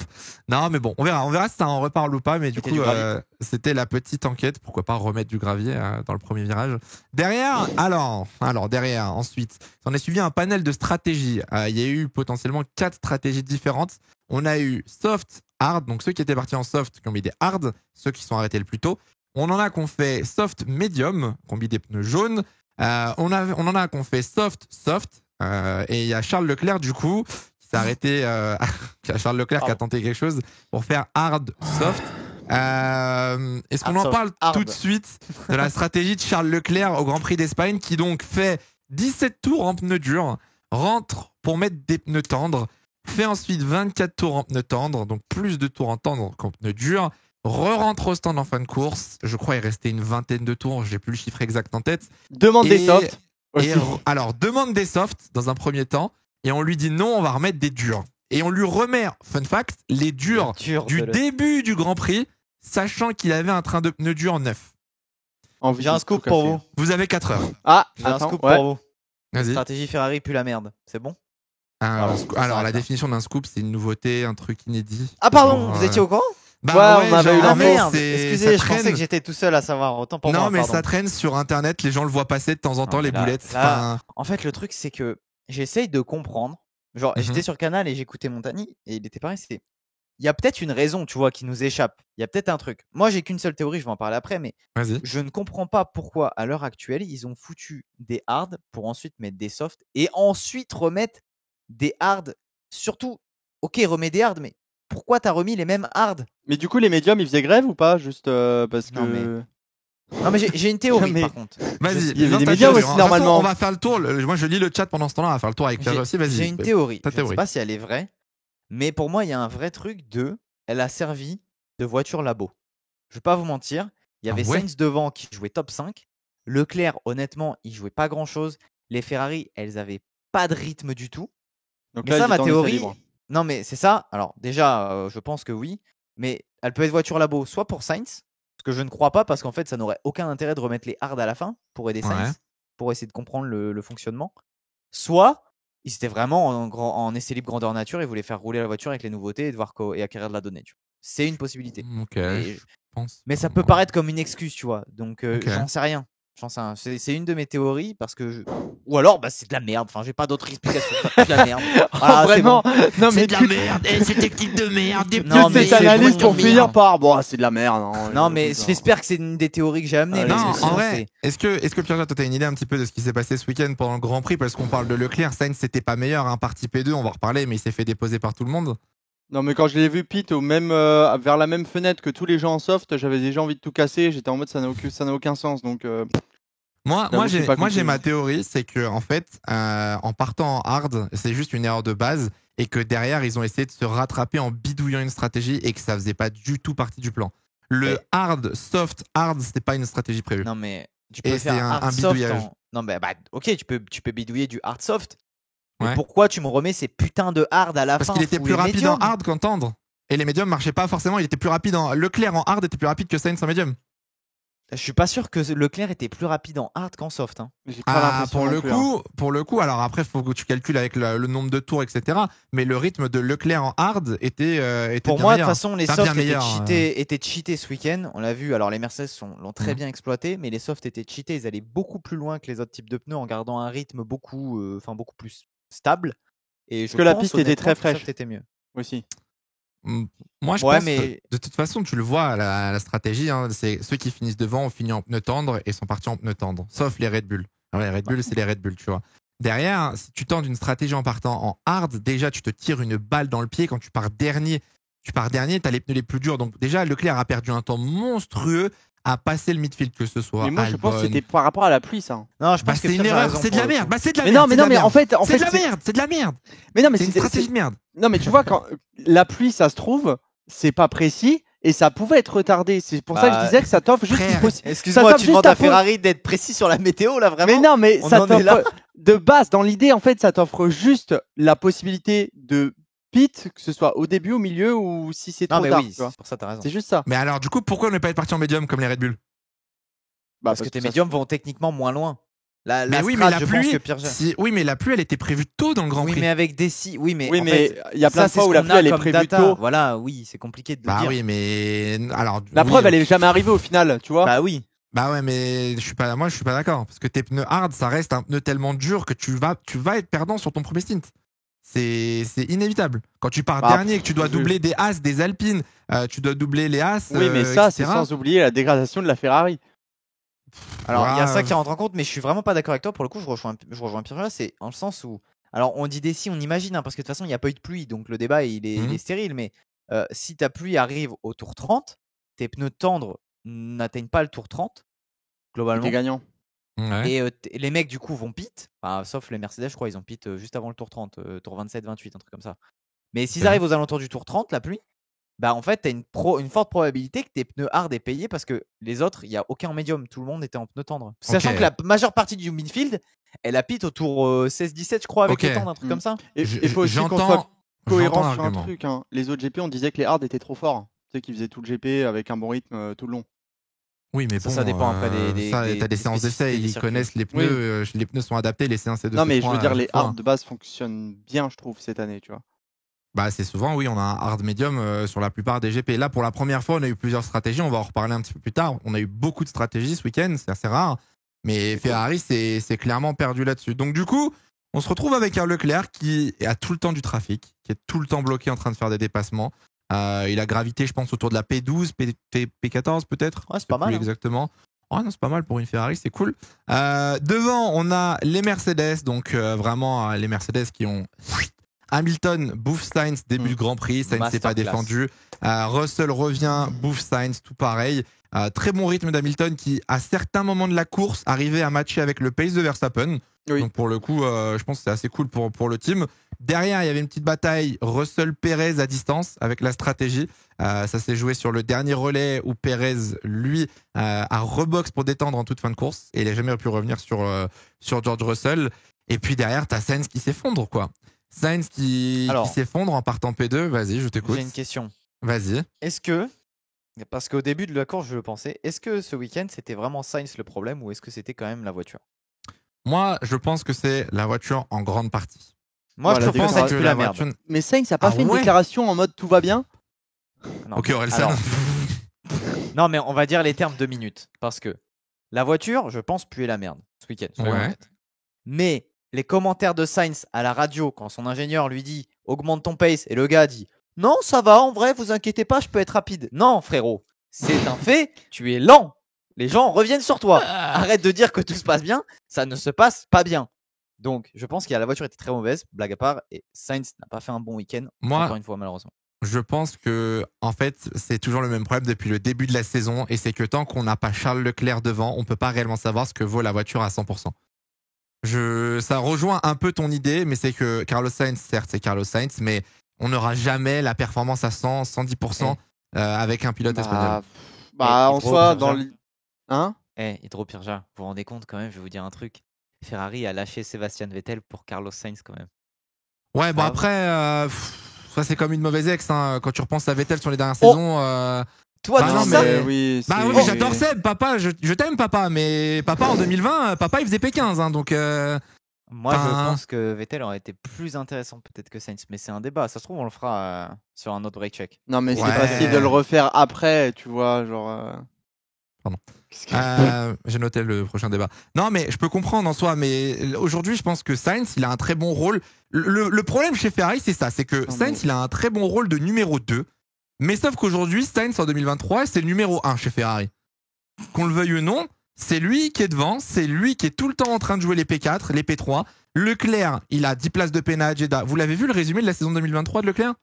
Non, mais bon, on verra si ça en reparle ou pas. Mais du Mettez coup, du gravier. c'était la petite enquête. Pourquoi pas remettre du gravier dans le premier virage. Derrière, alors derrière, ensuite, on a suivi un panel de stratégies. Il y a eu potentiellement 4 stratégies différentes. On a eu soft, hard, donc ceux qui étaient partis en soft, qui ont mis des hard, ceux qui sont arrêtés le plus tôt. On en a qu'on fait soft medium, qui ont mis des pneus jaunes. On en a qu'on fait soft, et il y a Charles Leclerc du coup qui s'est arrêté. Il y a Charles Leclerc qui a tenté quelque chose pour faire hard, soft. Est-ce qu'on Hard, en parle hard. tout de suite de la stratégie de Charles Leclerc au Grand Prix d'Espagne qui donc fait 17 tours en pneus durs, rentre pour mettre des pneus tendres, fait ensuite 24 tours en pneus tendres, donc plus de tours en tendres qu'en pneus durs, re-rentre au stand en fin de course. Je crois qu'il restait une vingtaine de tours, j'ai plus le chiffre exact en tête. Demande des Et- softs. Et aussi. alors, demande des softs dans un premier temps, et on lui dit non, on va remettre des durs. Et on lui remet, fun fact, les durs Dur du de le- début du Grand Prix, sachant qu'il avait un train de pneus durs neuf. Envie J'ai de un scoop tout pour casser. vous. Vous avez 4 heures. Ah, J'ai un attends, scoop ouais. pour vous. Vas-y. Stratégie Ferrari pue la merde. C'est bon? Alors, Voilà, ça alors, la s'arrête là. définition d'un scoop, c'est une nouveauté, un truc inédit. Ah, pardon, Genre, vous étiez au courant? Bah Ouais, on avait eu genre, Ah l'info. merde, c'est- excusez, ça je pensais traîne. que j'étais tout seul à savoir. Autant pour moi. Non, mais pardon. ça traîne sur internet, les gens le voient passer de temps en temps, Non, mais les là- boulettes. là- Enfin, En fait, le truc, c'est que j'essaye de comprendre. Genre, Mhm. j'étais sur Canal et j'écoutais Montagny et il était pareil. Il y a peut-être une raison, tu vois, qui nous échappe. Il y a peut-être un truc. Moi, j'ai qu'une seule théorie, je vais en parler après, mais vas-y. je ne comprends pas pourquoi, à l'heure actuelle, ils ont foutu des hard pour ensuite mettre des soft et ensuite remettre des hard. Surtout, ok, remets des hard, mais pourquoi t'as remis les mêmes hard? Mais du coup, les médiums, ils faisaient grève ou pas? Juste parce que. Non, Non, mais j'ai une théorie Mais- par contre. Vas-y, Il y avait lance des ta médias théorie. aussi, De toute façon, normalement. On va faire le tour. Moi, je lis le chat pendant ce temps-là. On va faire le tour avec Pierre aussi. Vas-y. J'ai une théorie. ta Je ne sais théorie. pas si elle est vraie, mais pour moi, il y a un vrai truc de. Elle a servi de voiture labo. Je vais pas vous mentir. Il y Ah avait ouais Sainz devant qui jouait top 5. Leclerc, honnêtement, il jouait pas grand chose. Les Ferrari, elles avaient pas de rythme du tout. Donc Mais là, ça, ils ma étaient en essai théorie. libre. Non, mais c'est ça. Alors, déjà, je pense que oui. Mais elle peut être voiture labo soit pour Sainz, ce que je ne crois pas parce qu'en fait, ça n'aurait aucun intérêt de remettre les hard à la fin pour aider Sainz, Ouais. pour essayer de comprendre le fonctionnement. Soit ils étaient vraiment en essai libre grandeur nature. Ils voulaient faire rouler la voiture avec les nouveautés et, et acquérir de la donnée. Tu vois. C'est une possibilité. Ok, Mais, je pense. mais ça peut paraître comme une excuse, tu vois. Donc, Ok. j'en sais rien. C'est une de mes théories parce que ou alors c'est de la merde. Enfin, j'ai pas d'autre explication. C'est de la merde. Voilà, c'est Vraiment, bon. non mais C'est de la merde. Et cette équipe de merde. Des Non, toute mais cette c'est analyse bon, pour mais finir non. par bon, c'est de la merde. Hein, Non, mais j'espère que c'est une des théories que j'ai amenées. Allez, parce Non, que en sinon, vrai, est-ce que Pierre, toi, t'as une idée un petit peu de ce qui s'est passé ce week-end pendant le Grand Prix? Parce qu'on parle de Leclerc, Sainz, c'était pas meilleur, hein, partie P2, on va en reparler, mais il s'est fait déposer par tout le monde. Non, mais quand je l'ai vu pit au même, vers la même fenêtre que tous les gens en soft, j'avais déjà envie de tout casser. J'étais en mode ça n'a aucun sens. Donc, Moi, j'avoue que j'ai pas compris. j'ai ma théorie, c'est que en fait, en partant en hard, c'est juste une erreur de base, et que derrière, ils ont essayé de se rattraper en bidouillant une stratégie, et que ça faisait pas du tout partie du plan. Le hard, soft, hard, c'était pas une stratégie prévue. non, mais tu Et peux c'est faire un hard soft. bidouillage. Non, mais ok, tu peux bidouiller du hard soft. Mais Ouais. pourquoi tu me remets ces putains de hard à la Parce fin? qu'il était Fous plus les rapide médiums. en hard qu'en tendre. Et les médiums marchaient pas forcément, il était plus rapide en. Leclerc en hard était plus rapide que Sainz en médium. Je suis pas sûr que Leclerc était plus rapide en hard qu'en soft. Hein. j'ai pas l'impression. Pour non le plus, hein. coup, alors après, il faut que tu calcules avec le nombre de tours, etc. Mais le rythme de Leclerc en hard était Pour bien moi, de toute meilleur. façon, les Enfin, softs bien étaient cheatés ce week-end. On l'a vu. Alors, les Mercedes l'ont très Mhm. bien exploité, mais les softs étaient cheatés. Ils allaient beaucoup plus loin que les autres types de pneus en gardant un rythme beaucoup plus stable. Et je que la pense, piste était très honnêtement, que les fraîche. softs étaient mieux. Aussi. Moi, je Ouais, pense mais- que de toute façon, tu le vois, la stratégie, hein, c'est ceux qui finissent devant ont fini en pneus tendres et sont partis en pneus tendres, sauf les Red Bull. Alors, les Red Bull, c'est les Red Bull, tu vois. Derrière, si tu tentes une stratégie en partant en hard, déjà, tu te tires une balle dans le pied. Quand tu pars dernier, tu as les pneus les plus durs. Donc, déjà, Leclerc a perdu un temps monstrueux à passer le midfield, que ce soit Mais moi, je pense que Albon. c'était par rapport à la pluie, ça. Non, je Bah, pense que c'est une Pierre a erreur, raison c'est de pour la le merde. coup. Bah, c'est de la Mais merde. non, mais c'est de non, la mais merde. en fait, c'est de la merde, c'est de la merde. mais non, mais C'est une stratégie de merde. Non, mais tu vois, quand la pluie, ça se trouve, c'est pas précis et ça pouvait être retardé. C'est pour ça que je Bah, disais que ça t'offre juste frère, une possibilité. Excuse-moi, Ça tu tape demandes juste à un peu. Ferrari d'être précis sur la météo là, vraiment? Mais non, mais On ça en est là. t'offre de base, dans l'idée, en fait, ça t'offre juste la possibilité de pit, que ce soit au début, au milieu ou si c'est Non, trop mais tard. oui, tu vois. c'est pour ça t'as raison. C'est juste ça. Mais alors, du coup, pourquoi ne pas être parti en médium comme les Red Bull? Bah, Parce que tes ça- médiums vont techniquement moins loin. La Mais oui, strat, mais la je pense pluie, que Pierre gère. oui, mais la pluie, elle était prévue tôt dans le Grand Oui, Prix. mais avec des si. Oui, mais Oui, en mais fait, il y a plein ça, de fois c'est où ce la qu'on pluie, a elle est comme prévue data. tôt. Voilà, oui, c'est compliqué de le Bah dire. oui, mais alors. La oui, preuve, elle est jamais arrivée au final, tu vois. Bah oui. Bah ouais, mais je suis pas d'accord parce que tes pneus hard, ça reste un pneu tellement dur que tu vas être perdant sur ton premier stint. C'est inévitable. Quand tu pars Bah, dernier et que tu dois je- doubler des As, des Alpines, tu dois doubler les As. Oui, mais ça, c'est etc. sans oublier la dégradation de la Ferrari. Alors, il y a ça Ouais. qui rentre en compte, mais je suis vraiment pas d'accord avec toi. Pour le coup, je rejoins Pierre là, c'est en le sens où. Alors, on dit des si, on imagine, hein, parce que de toute façon, il n'y a pas eu de pluie, donc le débat, il est stérile. Mais si ta pluie arrive au tour 30, tes pneus tendres n'atteignent pas le tour 30, globalement. T'es gagnant. Ouais. Et les mecs, du coup, vont pit. Enfin, sauf les Mercedes, je crois, ils ont pit juste avant le tour 30, tour 27, 28, un truc comme ça. Mais s'ils Ouais. arrivent aux alentours du tour 30, la pluie, bah en fait, t'as une forte probabilité que tes pneus hard aient payé parce que les autres, il n'y a aucun en médium. Tout le monde était en pneus tendres. Sachant Ok. que la majeure partie du midfield, elle a pit au tour 16-17, je crois, avec Ok. les tendres, un truc Mm. comme ça. Et il faut aussi qu'on soit J'entends cohérent sur un l'argument. truc. Hein. Les autres GP, on disait que les hard étaient trop forts. Tu sais, qu'ils faisaient tout le GP avec un bon rythme tout le long. Oui, mais Ça, bon, ça dépend après ça, des t'as des séances spécificités d'essai, des ils circuits. connaissent les pneus, les pneus sont adaptés, les séances de Non, mais je veux points dire, à les chaque fois. hard de base fonctionnent bien, je trouve, cette année, tu vois. Bah, c'est souvent, oui, on a un hard medium sur la plupart des GP. Là, pour la première fois, on a eu plusieurs stratégies. On va en reparler un petit peu plus tard. On a eu beaucoup de stratégies ce week-end, c'est assez rare. Mais Ferrari, c'est clairement perdu là-dessus. Donc, du coup, on se retrouve avec un Leclerc qui a tout le temps du trafic, qui est tout le temps bloqué en train de faire des dépassements. Il a gravité, je pense, autour de la P12, P14 peut-être. Ouais, c'est Je sais pas mal, plus hein. exactement. Oh non, c'est pas mal pour une Ferrari, c'est cool. Devant, on a les Mercedes, donc vraiment les Mercedes qui ont Hamilton bouffe Sainz début du Grand Prix, Sainz s'est pas Masterclass. défendu. Russell revient, bouffe Sainz, tout pareil. Très bon rythme d'Hamilton qui, à certains moments de la course, arrivait à matcher avec le pace de Verstappen. Oui. Donc pour le coup, je pense que c'est assez cool pour le team. Derrière, il y avait une petite bataille Russell-Pérez à distance avec la stratégie. Ça s'est joué sur le dernier relais où Pérez, lui, a rebox pour détendre en toute fin de course et il n'a jamais pu revenir sur George Russell. Et puis derrière, t'as Sainz qui s'effondre, quoi. Sainz qui s'effondre en partant P2. Vas-y, je t'écoute. J'ai une question. Vas-y. Est-ce que, parce qu'au début de la course, je le pensais, est-ce que ce week-end, c'était vraiment Sainz le problème ou est-ce que c'était quand même la voiture? Moi, je pense que c'est la voiture en grande partie. Moi, Voilà, je trouve que pense ça que pue la la merde. voiture. Mais Sainz a pas Ah fait une ouais déclaration en mode tout va bien. Non. Ok, Orelsan. Alors, non, mais on va dire les termes 2 minutes. Parce que la voiture, je pense, puait la merde ce week-end. soyons Ouais. honnêtes. Mais les commentaires de Sainz à la radio, quand son ingénieur lui dit augmente ton pace, et le gars dit non, ça va, en vrai, vous inquiétez pas, je peux être rapide. Non, frérot, c'est un fait, tu es lent. Les gens reviennent sur toi. Arrête de dire que tout se passe bien, ça ne se passe pas bien. Donc, je pense que la voiture était très mauvaise, blague à part, et Sainz n'a pas fait un bon week-end, Moi, encore une fois, malheureusement. je pense que, en fait, c'est toujours le même problème depuis le début de la saison, et c'est que tant qu'on n'a pas Charles Leclerc devant, on peut pas réellement savoir ce que vaut la voiture à 100%. Ça rejoint un peu ton idée, mais c'est que Carlos Sainz, certes, c'est Carlos Sainz, mais on n'aura jamais la performance à 100, 110% avec un pilote espagnol. En Hydro, soi, Pirja. dans le. Hein? Hydro Pirja, vous vous rendez compte quand même, je vais vous dire un truc. Ferrari a lâché Sébastien Vettel pour Carlos Sainz quand même. Ouais, bon Grave. après, ça c'est comme une mauvaise ex. Hein. Quand tu repenses à Vettel sur les dernières saisons. Toi, Bah tu non, dis ça mais- oui. Bah c'est- oui, j'adore Seb, papa, je t'aime papa, mais papa en 2020, papa il faisait P15, hein, donc Moi, je Enfin, pense que Vettel aurait été plus intéressant peut-être que Sainz, mais c'est un débat. Ça se trouve, on le fera sur un autre break check. Non, mais Ouais. c'est facile de le refaire après, tu vois, genre. Pardon. Qu'est-ce que- j'ai noté le prochain débat. Non, mais je peux comprendre en soi, mais aujourd'hui, je pense que Sainz, il a un très bon rôle. Le problème chez Ferrari, c'est ça, c'est que Non, Sainz, mais- il a un très bon rôle de numéro 2, mais sauf qu'aujourd'hui, Sainz en 2023, c'est le numéro 1 chez Ferrari. Qu'on le veuille ou non, c'est lui qui est devant, c'est lui qui est tout le temps en train de jouer les P4, les P3. Leclerc, il a 10 places de pénal à Jeddah. Vous l'avez vu le résumé de la saison 2023 de Leclerc?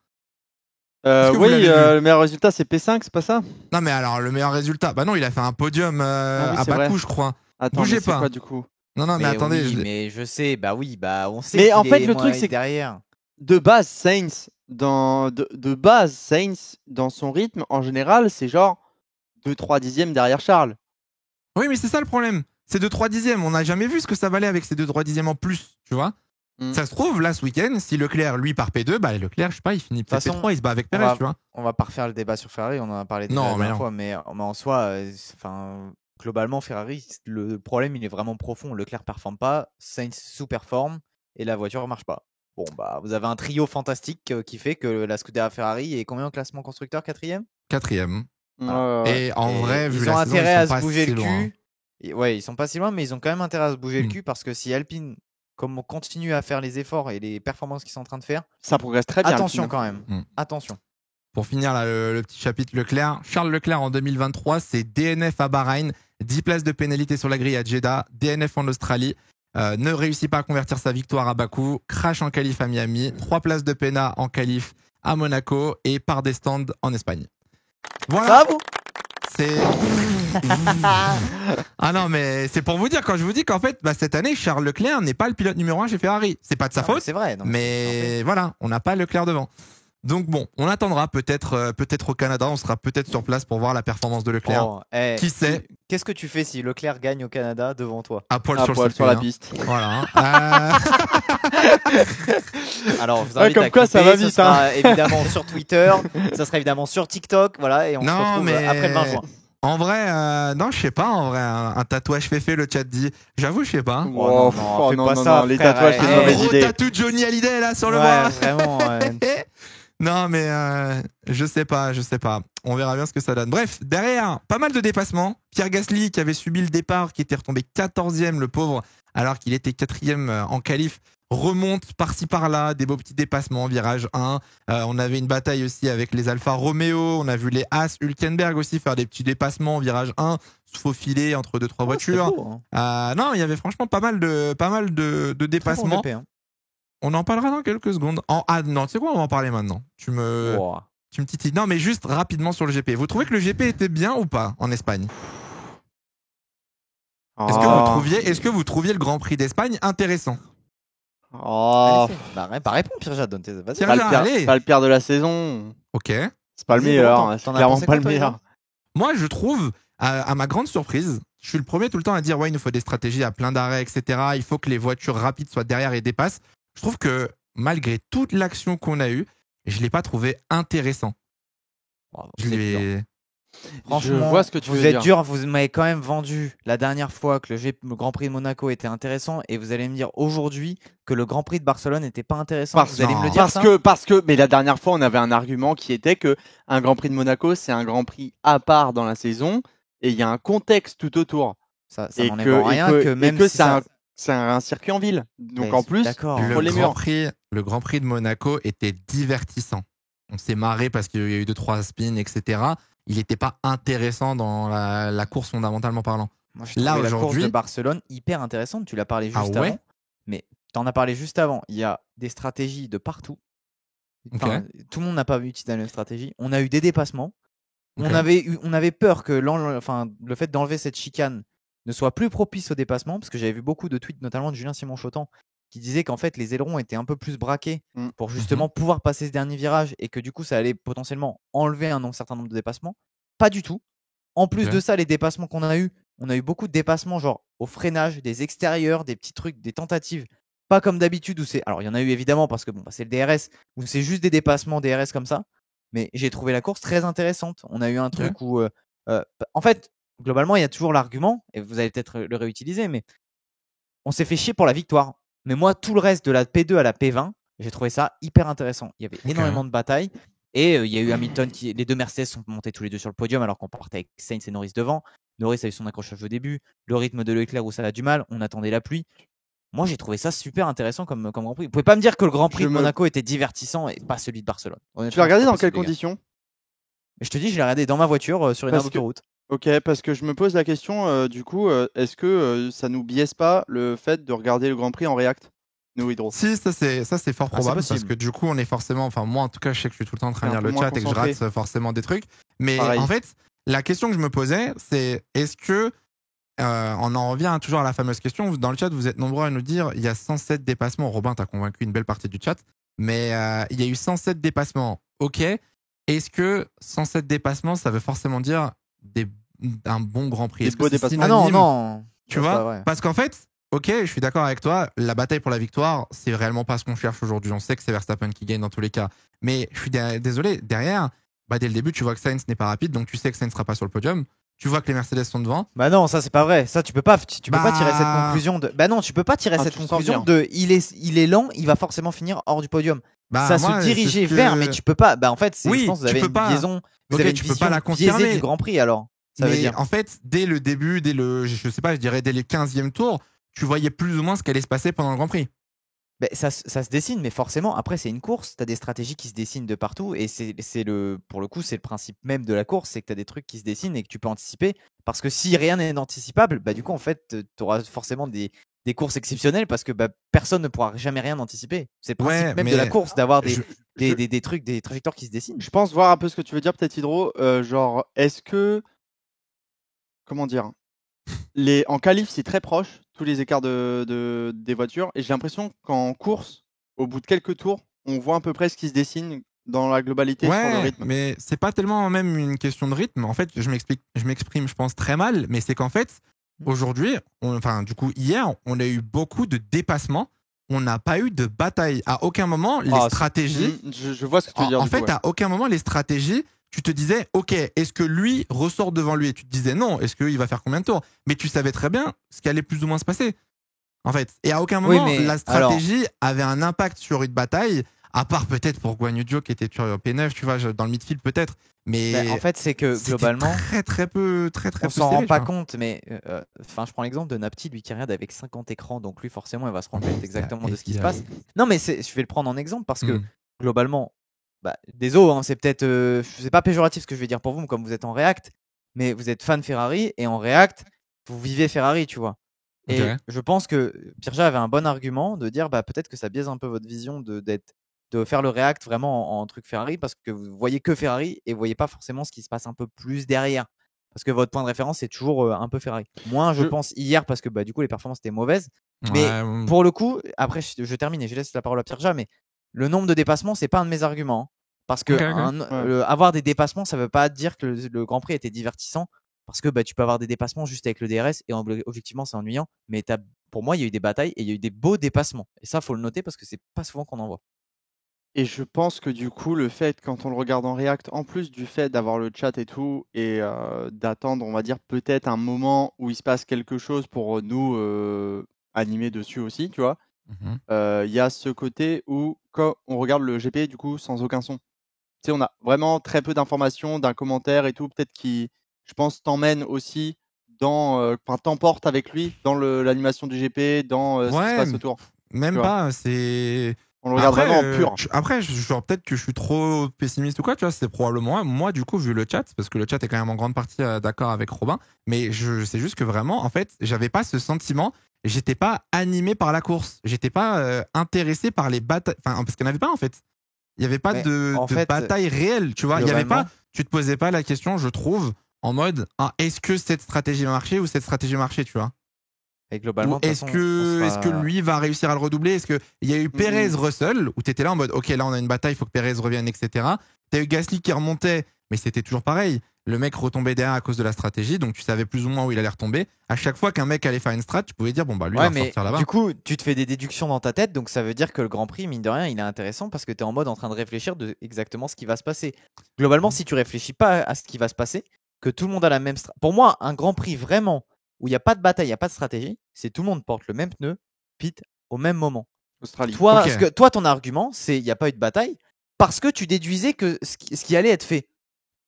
Est-ce que vous Oui, l'avez vu le meilleur résultat, c'est P5, c'est pas ça? Non, mais alors, le meilleur résultat, bah non, il a fait un podium Ah oui, à c'est vrai. Bakou, je crois. Attends, Bougez mais c'est pas. quoi du coup? Non, non, mais attendez. oui, je- mais je sais, bah oui, bah on sait. Mais qu'il en fait, est le truc, moins c'est que- derrière. De base, Sainz, de base, Sainz, dans son rythme, en général, c'est genre 2-3 dixièmes derrière Charles. Oui, mais c'est ça le problème. C'est 2-3 dixièmes. On n'a jamais vu ce que ça valait avec ces 2-3 dixièmes en plus, tu vois. Mm. Ça se trouve, là, ce week-end, si Leclerc, lui, part P2, bah Leclerc, je sais pas, il finit peut-être façon, P3, il se bat avec on Perez, va- tu vois. On va pas refaire le débat sur Ferrari, on en a parlé déjà Non, la mais dernière non. fois, mais en soi, globalement, Ferrari, le problème, il est vraiment profond. Leclerc performe pas, Sainz sous-performe, et la voiture marche pas. Bon, bah, vous avez un trio fantastique qui fait que la Scuderia Ferrari est combien au classement constructeur? 4e? 4e. Voilà. Ouais. Et en vrai, vu ils la ont saison, intérêt ils à sont se pas bouger si le loin. cul. Ouais, ils sont pas si loin, mais ils ont quand même intérêt à se bouger le Mm. cul parce que si Alpine, comme on continue à faire les efforts et les performances qu'ils sont en train de faire, Ça progresse très bien. attention Alpine. quand même. Mm. Attention. Pour finir là, le petit chapitre Leclerc, Charles Leclerc en 2023, c'est DNF à Bahreïn, 10 places de pénalité sur la grille à Jeddah, DNF en Australie, ne réussit pas à convertir sa victoire à Bakou, crash en qualif à Miami, 3 places de pénal en qualif à Monaco et part des stands en Espagne. Voilà, Bravo. c'est... Ah non, mais c'est pour vous dire, quand je vous dis qu'en fait, bah, cette année, Charles Leclerc n'est pas le pilote numéro 1 chez Ferrari. C'est pas de sa Non, mais faute, c'est vrai. non, c'est mais voilà, on n'a pas Leclerc devant. Donc bon, on attendra peut-être au Canada, on sera peut-être sur place pour voir la performance de Leclerc. Oh, eh, Qui sait? Qu'est-ce que tu fais si Leclerc gagne au Canada devant toi? À poil À sur le poil circuit, sur la hein. piste. Voilà. hein. Alors, je vous Ouais, invite comme à quoi, ça cliquer, va ce vite, sera évidemment sur Twitter, ça sera évidemment sur TikTok, voilà, et on se Non, retrouve mais- après le 20 juin. En vrai, non, je sais pas. En vrai, un tatouage fait, le chat dit. J'avoue, je sais pas. Oh, non, Oh, fais non, pas non, ça, non, les frère, tatouages, c'est eh. une mauvaise Gros idée. tatou de Johnny Hallyday là sur le Ouais, bras. vraiment. Non, mais je sais pas. On verra bien ce que ça donne. Bref, derrière, pas mal de dépassements. Pierre Gasly qui avait subi le départ, qui était retombé 14e, le pauvre, alors qu'il était 4e en qualif, remonte par-ci par-là, des beaux petits dépassements, virage 1. On avait une bataille aussi avec les Alfa Romeo. On a vu les Haas, Hülkenberg aussi faire des petits dépassements, virage 1, se faufiler entre 2-3 voitures. Non, il y avait franchement pas mal de dépassements. On en parlera dans quelques secondes. Ah non, tu sais quoi, on va en parler maintenant. Tu me titilles. Non, mais juste rapidement sur le GP. Vous trouvez que le GP était bien ou pas en Espagne? Est-ce que vous trouviez le Grand Prix d'Espagne intéressant? Oh, Bah réponds, Pirja, donne tes... Vas-y. Tiens, pas allez. le pire de la saison. Ok. C'est pas le Vas-y, meilleur. Valentin, C'est t'en as clairement pensé pas quoi, le toi, meilleur. Yvan Moi, je trouve, à ma grande surprise, je suis le premier tout le temps à dire ouais, il nous faut des stratégies à plein d'arrêts, etc. Il faut que les voitures rapides soient derrière et dépassent. Je trouve que malgré toute l'action qu'on a eue, je l'ai pas trouvé intéressant. Bravo, Je c'est évident. l'ai. Franchement, vois ce que tu vous veux êtes dire. dur, vous m'avez quand même vendu la dernière fois que le Grand Prix de Monaco était intéressant et vous allez me dire aujourd'hui que le Grand Prix de Barcelone n'était pas intéressant. Vous allez me le dire ça Mais la dernière fois, on avait un argument qui était que un Grand Prix de Monaco, c'est un Grand Prix à part dans la saison et il y a un contexte tout autour. Ça Et n'enlève en rien que même si ça... c'est un circuit en ville. Donc Mais en plus, d'accord. il faut les murs. Le Grand Prix de Monaco était divertissant. On s'est marré parce qu'il y a eu 2-3 spins, etc. Il n'était pas intéressant dans la course fondamentalement parlant. Moi, je trouvais la course de Barcelone hyper intéressante. Tu l'as parlé juste avant. Mais tu en as parlé juste avant. Il y a des stratégies de partout. Enfin, tout le monde n'a pas utilisé la même stratégie. On a eu des dépassements. On avait peur que le fait d'enlever cette chicane ne soit plus propice au dépassement, parce que j'avais vu beaucoup de tweets, notamment de Julien Simon-Chotan, qui disait qu'en fait les ailerons étaient un peu plus braqués pour justement pouvoir passer ce dernier virage et que du coup ça allait potentiellement enlever un certain nombre de dépassements. Pas du tout. En plus de ça, les dépassements qu'on a eu, on a eu beaucoup de dépassements genre au freinage, des extérieurs, des petits trucs, des tentatives. Pas comme d'habitude où c'est... Alors il y en a eu évidemment parce que c'est le DRS, où c'est juste des dépassements DRS comme ça. Mais j'ai trouvé la course très intéressante. On a eu un truc où... en fait, globalement, il y a toujours l'argument, et vous allez peut-être le réutiliser, mais on s'est fait chier pour la victoire. Mais moi, tout le reste de la P2 à la P20, j'ai trouvé ça hyper intéressant. Il y avait énormément de batailles. Et il y a eu Hamilton les deux Mercedes sont montés tous les deux sur le podium alors qu'on partait avec Sainz et Norris devant. Norris a eu son accrochage au début. Le rythme de Leclerc où ça a du mal. On attendait la pluie. Moi, j'ai trouvé ça super intéressant comme Grand Prix. Vous pouvez pas me dire que le Grand Prix de Monaco était divertissant et pas celui de Barcelone. Tu l'as regardé dans quelles conditions ? Je te dis, je l'ai regardé dans ma voiture sur une aire d'autoroute. Ok, parce que je me pose la question, du coup, est-ce que ça nous biaise pas le fait de regarder le Grand Prix en React ? Si, ça c'est fort probable parce que du coup on est forcément, enfin moi en tout cas je sais que je suis tout le temps en train de lire le chat et que je rate forcément des trucs, mais en fait la question que je me posais c'est est-ce que on en revient toujours à la fameuse question, dans le chat vous êtes nombreux à nous dire il y a 107 dépassements, Robin t'as convaincu une belle partie du chat, mais il y a eu 107 dépassements, ok, est-ce que 107 dépassements ça veut forcément dire un bon Grand Prix, des beaux dépassements? Ah non, tu vois, parce qu'en fait ok, je suis d'accord avec toi, la bataille pour la victoire, c'est réellement pas ce qu'on cherche aujourd'hui. On sait que c'est Verstappen qui gagne dans tous les cas. Mais je suis désolé, derrière, dès le début, tu vois que Sainz n'est pas rapide, donc tu sais que Sainz ne sera pas sur le podium. Tu vois que les Mercedes sont devant. Bah non, ça c'est pas vrai. Ça tu peux pas tirer cette conclusion de. Bah non, tu peux pas tirer cette conclusion de il est lent, il va forcément finir hors du podium. Ça se dirigeait vers, mais tu peux pas. Bah en fait, je pense que vous avez une liaison. Vous avez une vision biaisée du Grand Prix alors. Ça veut dire. En fait, dès le début, je sais pas, je dirais dès les 15e tours, tu voyais plus ou moins ce qui allait se passer pendant le Grand Prix. Ça se dessine, mais forcément, après, c'est une course. Tu as des stratégies qui se dessinent de partout. Et pour le coup, c'est le principe même de la course, c'est que tu as des trucs qui se dessinent et que tu peux anticiper. Parce que si rien n'est anticipable, du coup, en fait, tu auras forcément des courses exceptionnelles parce que personne ne pourra jamais rien anticiper. C'est le principe même de la course, d'avoir des trucs, des trajectoires qui se dessinent. Je pense voir un peu ce que tu veux dire, peut-être Hydro. Genre, est-ce que... Comment dire ? En qualif, c'est très proche, tous les écarts des voitures. Et j'ai l'impression qu'en course, au bout de quelques tours, on voit à peu près ce qui se dessine dans la globalité sur le rythme. Mais c'est pas tellement même une question de rythme. En fait, je m'exprime, je pense, très mal. Mais c'est qu'en fait, aujourd'hui, du coup, hier, on a eu beaucoup de dépassements. On n'a pas eu de bataille. À aucun moment, les stratégies. Je vois ce que tu veux dire. En fait, à aucun moment, les stratégies. Tu te disais, ok, est-ce que lui ressort devant lui? Et tu te disais non, est-ce qu'il va faire combien de tours? Mais tu savais très bien ce qui allait plus ou moins se passer. En fait. Et à aucun moment, la stratégie avait un impact sur une bataille, à part peut-être pour Guan Yu Zhou qui était sur P9, tu vois, dans le midfield peut-être. Mais en fait, c'est que globalement, très peu. On s'en rend pas compte, mais je prends l'exemple de Napti, lui qui regarde avec 50 écrans, donc lui forcément, il va se rendre compte exactement de ce qui se passe. Non, mais je vais le prendre en exemple parce que globalement, désolé, c'est peut-être, c'est pas péjoratif ce que je vais dire pour vous, comme vous êtes en React, mais vous êtes fan Ferrari et en React, vous vivez Ferrari, tu vois. Et je pense que Pirja avait un bon argument de dire peut-être que ça biaise un peu votre vision de faire le React vraiment en truc Ferrari parce que vous voyez que Ferrari et vous voyez pas forcément ce qui se passe un peu plus derrière. Parce que votre point de référence c'est toujours un peu Ferrari. Moi, je pense hier parce que du coup les performances étaient mauvaises. Mais pour le coup, après je termine et je laisse la parole à Pirja, mais le nombre de dépassements, c'est pas un de mes arguments. Parce que avoir des dépassements, ça veut pas dire que le Grand Prix était divertissant. Parce que tu peux avoir des dépassements juste avec le DRS et objectivement, c'est ennuyant. Mais pour moi, il y a eu des batailles et il y a eu des beaux dépassements. Et ça, faut le noter parce que c'est pas souvent qu'on en voit. Et je pense que du coup, le fait, quand on le regarde en React, en plus du fait d'avoir le chat et tout, et d'attendre, on va dire, peut-être un moment où il se passe quelque chose pour nous animer dessus aussi, tu vois, Mhm. il y a ce côté où, quand on regarde le GP, du coup, sans aucun son, tu sais, on a vraiment très peu d'informations d'un commentaire et tout, peut-être qui, je pense, t'emmène aussi t'emporte avec lui dans l'animation du GP, dans ce qui se Ouais, passe autour, tu même vois. pas. C'est. On le regarde vraiment en pur. Genre, peut-être que je suis trop pessimiste ou quoi, tu vois, c'est probablement moi, du coup, vu le chat, parce que le chat est quand même en grande partie d'accord avec Robin, mais c'est juste que vraiment, en fait, j'avais pas ce sentiment, j'étais pas animé par la course, j'étais pas intéressé par les batailles, enfin, parce qu'il n'y en avait pas, en fait. Il n'y avait pas Mais de en fait, bataille réelle, tu vois. Il y avait pas, globalement, tu te posais pas la question, je trouve, en mode, ah, est-ce que cette stratégie va marcher ou cette stratégie va marcher, tu vois. et Ou globalement, de toute est-ce façon, on que sera. lui va réussir à le redoubler? Est-ce qu'il y a eu Perez-Russell, où tu étais là en mode, ok, là on a une bataille, il faut que Perez revienne, etc. Tu as eu Gasly qui remontait, mais c'était toujours pareil. Le mec retombait derrière à cause de la stratégie, donc tu savais plus ou moins où il allait retomber. À chaque fois qu'un mec allait faire une strat, tu pouvais dire, bon, bah lui, il Ouais, va mais ressortir là-bas. du coup, tu te fais des déductions dans ta tête, donc ça veut dire que le Grand Prix, mine de rien, il est intéressant parce que tu es en mode en train de réfléchir de exactement ce qui va se passer. Globalement, si tu réfléchis pas à ce qui va se passer, que tout le monde a la même Pour moi, un Grand Prix vraiment où il n'y a pas de bataille, il n'y a pas de stratégie, c'est tout le monde porte le même pneu, pit au même moment. Australie. Toi, Ok. toi ton argument, c'est il n'y a pas eu de bataille parce que tu déduisais que ce qui allait être fait.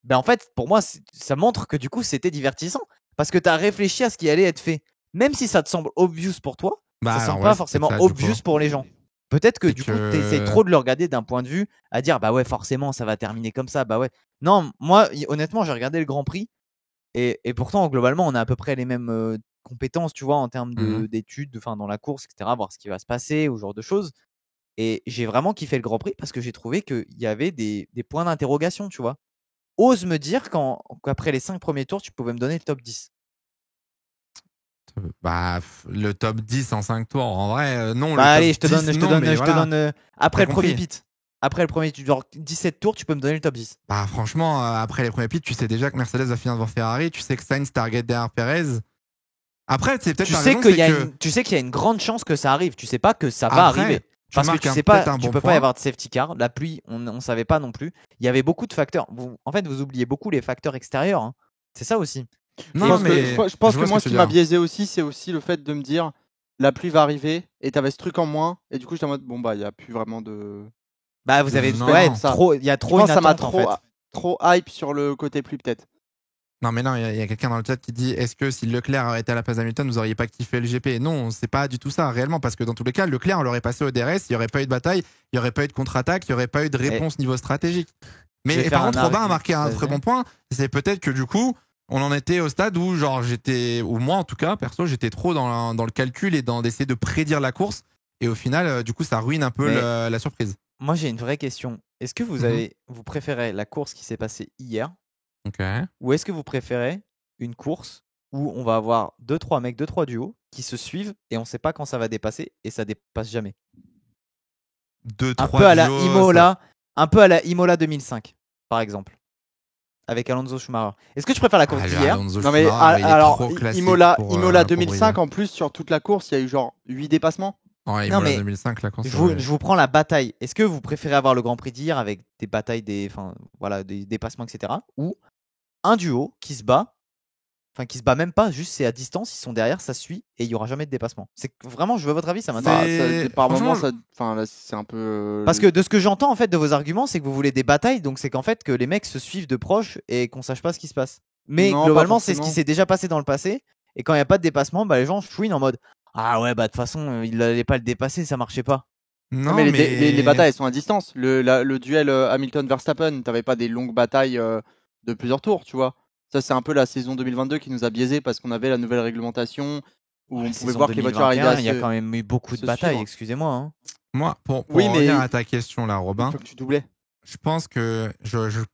Ben en fait, pour moi, ça montre que du coup, c'était divertissant. Parce que tu as réfléchi à ce qui allait être fait. Même si ça te semble obvious pour toi, Bah ça alors semble ouais, pas c'est peut-être forcément ça, du coup. obvious pour les gens. Peut-être que C'est du coup, tu essayes que. trop de le regarder d'un point de vue à dire, bah ouais, forcément, ça va terminer comme ça. Bah ouais. Non, moi, honnêtement, j'ai regardé le Grand Prix. Et pourtant, globalement, on a à peu près les mêmes compétences, tu vois, en termes Mhm. d'études, enfin, dans la course, etc., voir ce qui va se passer, ou ce genre de choses. Et j'ai vraiment kiffé le Grand Prix parce que j'ai trouvé qu'il y avait des points d'interrogation, tu vois. Ose me dire qu'après les 5 premiers tours, tu pouvais me donner le top 10. Bah, le top 10 en 5 tours, en vrai, non, le Bah top allez, 10, non, mais je te voilà, donne après t'as le premier compris. pit. Après le premier, genre 17 tours, tu peux me donner le top 10. Bah, franchement, après les premiers pits, tu sais déjà que Mercedes va finir devant Ferrari, tu sais que Sainz target derrière Perez. Après, c'est peut-être Tu ta sais raison, qu'il c'est y a que tu sais qu'il y a une grande chance que ça arrive. Tu sais pas que ça va après, arriver. tu Parce que marques peut-être un tu bon peux pas y point. avoir de safety car. La pluie, on savait pas non plus. Il y avait beaucoup de facteurs. En fait, vous oubliez beaucoup les facteurs extérieurs, hein. C'est ça aussi. Je Non, Et pense que, mais je pense je que vois ce moi, que ce tu qui veux m'a dire. biaisé aussi, c'est aussi le fait de me dire la pluie va arriver et t'avais ce truc en moins. Et du coup, j'étais en mode bon, bah, il n'y a plus vraiment de, bah vous avez suspense ouais, pour Non, ça. trop, il y a Je trop pense une que ça m'a attente en fait. trop hype sur le côté pluie, peut-être. non, mais non, il y a quelqu'un dans le chat qui dit est-ce que si Leclerc avait été à la place d'Hamilton, vous auriez pas kiffé le GP? Non, c'est pas du tout ça, réellement, parce que dans tous les cas, Leclerc, on l'aurait passé au DRS, il n'y aurait pas eu de bataille, il n'y aurait pas eu de contre-attaque, il n'y aurait pas eu de Et réponse niveau stratégique. je vais Mais faire par un contre, Robin a argument. marqué un très Vas-y. bon point. C'est peut-être que du coup, on en était au stade où, genre, ou moi en tout cas, perso, j'étais trop dans le calcul et dans d'essayer de prédire la course. Et au final, du coup, ça ruine un peu Mais la surprise. moi j'ai une vraie question. Est-ce que Mhm. vous préférez la course qui s'est passée hier Ok. ou est-ce que vous préférez une course où on va avoir deux trois mecs, deux trois duos qui se suivent et on sait pas quand ça va dépasser et ça dépasse jamais. Deux, Un trois peu à la duos. Imola, un peu à la Imola 2005 par exemple avec Alonso Schumacher. Est-ce que tu préfères la course Ah, le d'hier? Alonso Non, mais Schumacher, il est alors, trop classique Imola, pour 2005, briller. en plus, sur toute la course, il y a eu genre 8 dépassements. Ouais, Non Imola mais 2005, la course. je vous prends la bataille. Est-ce que vous préférez avoir le Grand Prix d'hier avec des batailles, enfin voilà, des dépassements, etc. ou un duo qui se bat, enfin qui se bat même pas, juste c'est à distance, ils sont derrière, ça suit et il y aura jamais de dépassement. C'est vraiment, je veux votre avis, ça m'intéresse. C'est. Par Franchement, moment, enfin, là, c'est un peu. Parce que de ce que j'entends en fait de vos arguments, c'est que vous voulez des batailles, donc c'est qu'en fait que les mecs se suivent de proche et qu'on sache pas ce qui se passe. Mais Non, pas globalement, c'est ce qui forcément. s'est déjà passé dans le passé. Et quand il n'y a pas de dépassement, bah, les gens chouinent en mode ah ouais, bah de toute façon, il n'allait pas le dépasser, ça marchait pas. Non, mais non, les mais. batailles, elles sont à distance. Le duel Hamilton-Verstappen, t'avais pas des longues batailles de plusieurs tours, tu vois. Ça, c'est un peu la saison 2022 qui nous a biaisés parce qu'on avait la nouvelle réglementation où Oh, la on pouvait saison voir que les voitures arrivaient 2021, à il y a quand même eu beaucoup de se batailles, suivre. excusez-moi, hein. Moi, pour Oui, en revenir mais à ta question là, une Robin, fois que tu doublais. je pense que,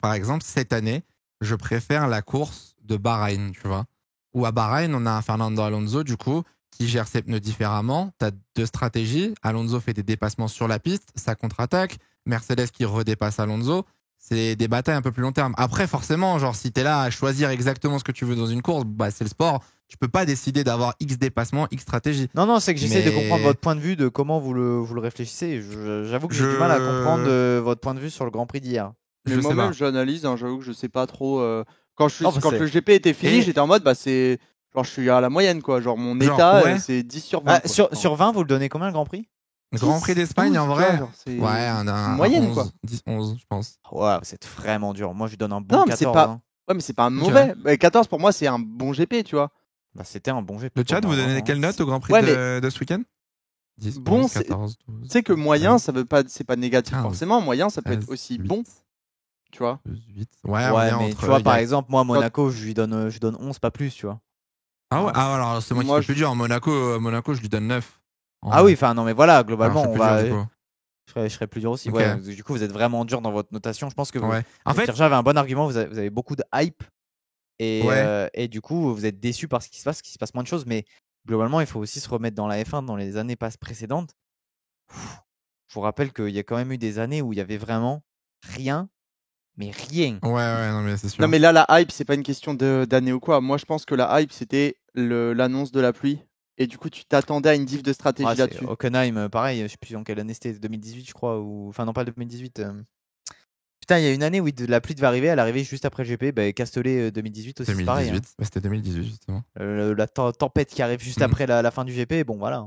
par exemple, cette année, je préfère la course de Bahreïn, tu vois. Où à Bahreïn, on a un Fernando Alonso, du coup, qui gère ses pneus différemment. Tu as deux stratégies. Alonso fait des dépassements sur la piste, ça contre-attaque. Mercedes qui redépasse Alonso. C'est des batailles un peu plus long terme. Après, forcément, genre, si tu es là à choisir exactement ce que tu veux dans une course, bah, c'est le sport. Tu peux pas décider d'avoir X dépassement, X stratégie. Non, c'est que j'essaie de Mais- comprendre votre point de vue, de comment vous le réfléchissez. J'avoue que j'ai Je- du mal à comprendre votre point de vue sur le Grand Prix d'hier. Mais Je sais moi-même, pas. j'analyse, hein, j'avoue que je sais pas trop. Quand Non, bah, quand c'est- le GP était fini, Et- j'étais en mode, bah, c'est. Genre, je suis à la moyenne, quoi. Genre, mon Genre, état, ouais. c'est 10 sur 20. quoi. Sur 20, vous le donnez combien le Grand Prix? Grand Prix d'Espagne, 12, en tu vrai. vois, genre, c'est Ouais, un moyenne, 11, quoi. 10, 11, je pense. Ouais, c'est vraiment dur. Moi, je lui donne un bon Non, mais c'est 14. pas- hein. Ouais, mais c'est pas un mauvais. Bah, 14, pour moi, c'est un bon GP, tu vois. Bah, c'était un bon GP. Le chat, pour vous moi, donnez vraiment. quelle note au Grand Prix Ouais, de ce week-end 10, Bon, 11, c'est- 14, 12. Tu sais que moyen, ça veut pas, c'est pas négatif 15, forcément. Moyen, ça peut être 13, aussi 8, bon, tu vois. 8. Ouais, on Ouais, est mais entre. tu vois, il y par a- exemple, moi, Monaco, je lui donne 11, pas plus, tu vois. Ah ouais, ah, alors c'est moi qui Moi, suis plus dur. Monaco, je lui donne 9. Ah oui, enfin, non, mais voilà, globalement, Alors, on je suis va. plus dur, du coup. Je serais plus dur aussi. Ok. Ouais, du coup, vous êtes vraiment dur dans votre notation. Je pense que Ouais. En fait, Kirja avait un bon argument. Vous avez beaucoup de hype. Ouais. Et du coup, vous êtes déçu par ce qui se passe, qu'il se passe moins de choses. Mais globalement, il faut aussi se remettre dans la F1 dans les années précédentes. Je vous rappelle qu'il y a quand même eu des années où il y avait vraiment rien, mais rien. ouais, non, mais c'est sûr. Non, mais là, la hype, c'est pas une question d'année ou quoi. Moi, je pense que la hype, c'était l'annonce de la pluie. Et du coup, tu t'attendais à une diff de stratégie Ouais, là-dessus. Hockenheim, pareil, je sais plus en quelle année c'était, 2018, je crois. Enfin, non, pas 2018. Putain, il y a une année où la pluie devait arriver, elle arrivait juste après le GP. Bah, Castellet 2018 aussi, c'est pareil. 2018. Ouais, c'était 2018, justement. La tempête qui arrive juste Mhm. après la fin du GP, bon voilà.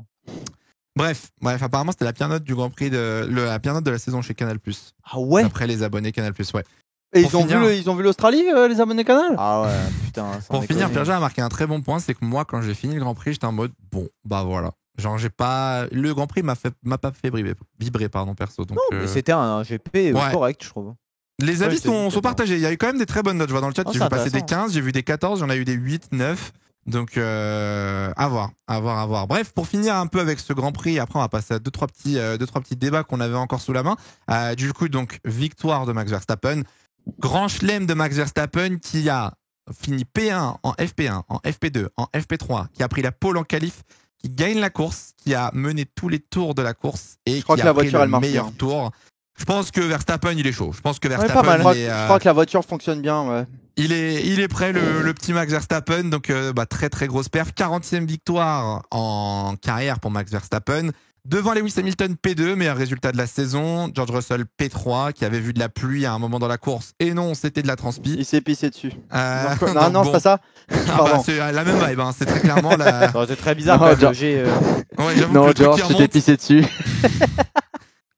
Bref, apparemment, c'était la pire note du Grand Prix la pire note de la saison chez Canal+. Ah ouais. Après les abonnés Canal+, ouais. Et Pour finir- ils ont vu l'Australie, les abonnés Canal. Ah ouais, putain. sans Pour finir, déconner. Pierre a marqué un très bon point, c'est que moi, quand j'ai fini le Grand Prix, j'étais en mode, bon, bah voilà. Genre, j'ai pas... Le Grand Prix m'a pas fait vibrer, pardon, perso. Donc, Non, mais c'était un GP ouais. correct, je trouve. les avis je te dis, sont d'accord. partagés. Il y a eu quand même des très bonnes notes. Je vois dans le chat, Oh, j'ai c'est vu passer des intéressant. 15, j'ai vu des 14, j'en ai eu des 8, 9. Donc, à voir. Bref, pour finir un peu avec ce Grand Prix, après, on va passer à deux, trois petits débats qu'on avait encore sous la main. Du coup, donc, victoire de Max Verstappen. Grand chelem de Max Verstappen qui a fini P1 en FP1, en FP2, en FP3, qui a pris la pole en qualif, qui gagne la course, qui a mené tous les tours de la course et crois qui que la a pris voiture, le elle marche meilleur bien. tour. Je pense que Verstappen, il est chaud. Je pense que Ouais, Verstappen, pas mal. il est, Je crois que la voiture fonctionne bien, ouais. il est prêt, le petit Max Verstappen. Donc, très, très grosse perf. 40e victoire en carrière pour Max Verstappen. Devant Lewis Hamilton, P2, meilleur résultat de la saison. George Russell, P3, qui avait vu de la pluie à un moment dans la course. Et non, c'était de la transpi. Il s'est pissé dessus. Donc, Non, c'est bon. pas ça. Ah bah, Pardon. c'est la même vibe, hein. C'est très clairement la. C'est très bizarre Non, quand même, George. le G, Ouais, j'avoue que Non, le truc George, qui tu t'es remonte, pissé dessus.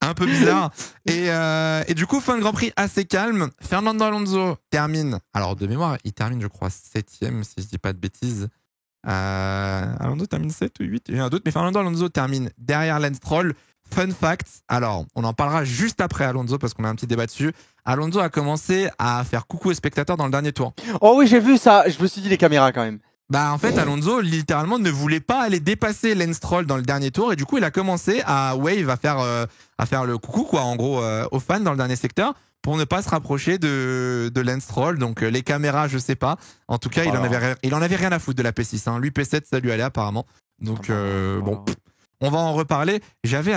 un peu bizarre. Et du coup, fin de Grand Prix assez calme. Fernando Alonso termine. Alors, de mémoire, il termine, je crois, 7ème, si je dis pas de bêtises. Alonso termine 7 ou 8, il y en a d'autres, mais Fernando Alonso termine derrière Lance Stroll. Fun fact, alors on en parlera juste après Alonso parce qu'on a un petit débat dessus. Alonso a commencé à faire coucou aux spectateurs dans le dernier tour. Oh oui, j'ai vu ça. Je me suis dit les caméras quand même. Bah en fait Alonso littéralement ne voulait pas aller dépasser Lance Stroll dans le dernier tour et du coup il a commencé à wave, à faire le coucou quoi en gros aux fans dans le dernier secteur pour ne pas se rapprocher de Lance Stroll. Donc les caméras je sais pas. En tout cas il en avait rien à foutre de la P6. Hein. Lui P7 ça lui allait apparemment. Donc bon. On va en reparler. J'avais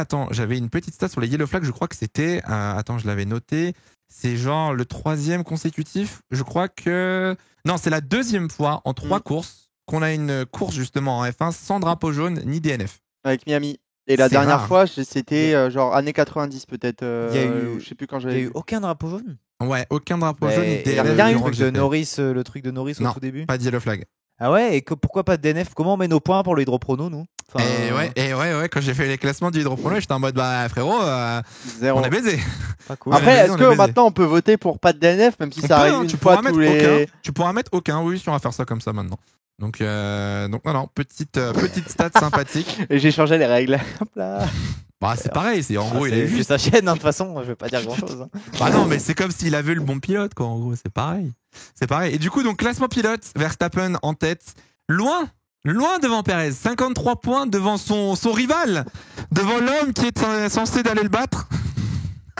une petite stat sur les Yellow Flags. Je crois que c'était. Je l'avais noté. C'est genre le 3e consécutif. Je crois que. Non, c'est la 2e fois en 3 courses qu'on a une course justement en F1 sans drapeau jaune ni DNF. Avec Miami. Et la C'est dernière rare. fois, c'était genre années 90 peut-être. Il y a eu- Je sais plus quand Il n'y j'avais a eu vu. aucun drapeau jaune. Ouais, aucun drapeau jaune ni Et il y a DNF. rien eu durant le truc de GP. Norris, le truc de Norris Non. au tout début. Pas de Yellow Flag. Ah ouais, et pourquoi pas de DNF? Comment on met nos points pour le hydroprono, nous? Enfin, Et ouais, quand j'ai fait les classements du hydroprono, j'étais en mode bah frérot, Zéro. on est baisé. pas cool. Après, Ouais, est-ce on est que baisé. maintenant on peut voter pour pas de DNF, même si On ça peut, arrive hein, une tu fois pourras tous mettre les. aucun. Tu pourras mettre aucun. Oui, on va faire ça comme ça maintenant. Donc non, petite stat sympathique. Et j'ai changé les règles. Hop là. Bah c'est pareil, c'est en gros il a c'est juste. sa chaîne, hein, de toute façon, je vais pas dire grand chose. Bah non, mais c'est comme s'il avait le bon pilote quoi. En gros, c'est pareil. C'est pareil. Et du coup donc classement pilote, Verstappen en tête, loin devant Perez, 53 points devant son rival, devant l'homme qui est censé d'aller le battre.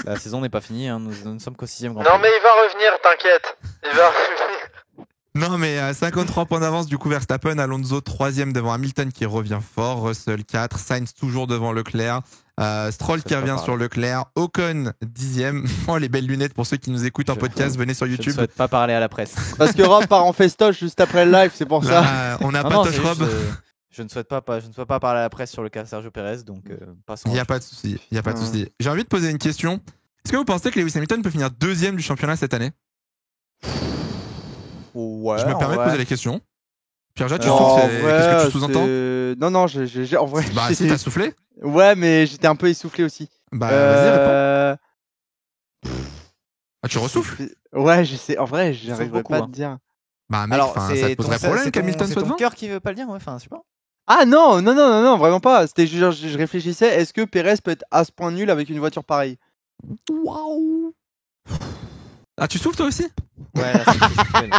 La saison n'est pas finie, hein, nous ne sommes qu'au 6e Grand Non Prix. mais il va revenir, t'inquiète. Il va revenir. Non, mais 53 points d'avance du coup Verstappen, Alonso 3ème devant Hamilton qui revient fort, Russell 4, Sainz toujours devant Leclerc, Stroll qui revient sur Leclerc, Ocon 10ème. Oh, les belles lunettes pour ceux qui nous écoutent en podcast, venez sur Je ne YouTube. souhaite pas parler à la presse. Parce que Rob part en festoche juste après le live, c'est pour ça. Là, on n'a Non, pas non, touch c'est Rob. juste, je ne souhaite pas parler à la presse sur le cas Sergio Perez, donc passons. Il n'y a pas de souci, il y a pas de souci. J'ai envie de poser une question. Est-ce que vous pensez que Lewis Hamilton peut finir 2ème du championnat cette année? Ouais, Je me en permets de vrai. poser la question. Pierre-Jacques, tu Non, souffles, en qu'est-ce vrai, que tu sous-entends? Non, en vrai. Bah si, t'as soufflé. Ouais, mais j'étais un peu essoufflé aussi. Bah vas-y, réponds. Euh, Ah, tu ressouffles? Ouais, je sais. En vrai, souffle j'arriverai beaucoup, pas à hein. te dire. Bah mec, Alors, ça te poserait problème qu'Hamilton c'est soit ton devant? cœur qui veut pas le dire, ouais, enfin, je sais pas. Ah non, vraiment pas. C'était genre, je réfléchissais. Est-ce que Perez peut être à ce point nul avec une voiture pareille? Waouh. Ah, tu souffles toi aussi? Ouais, là, ça me fait souffler.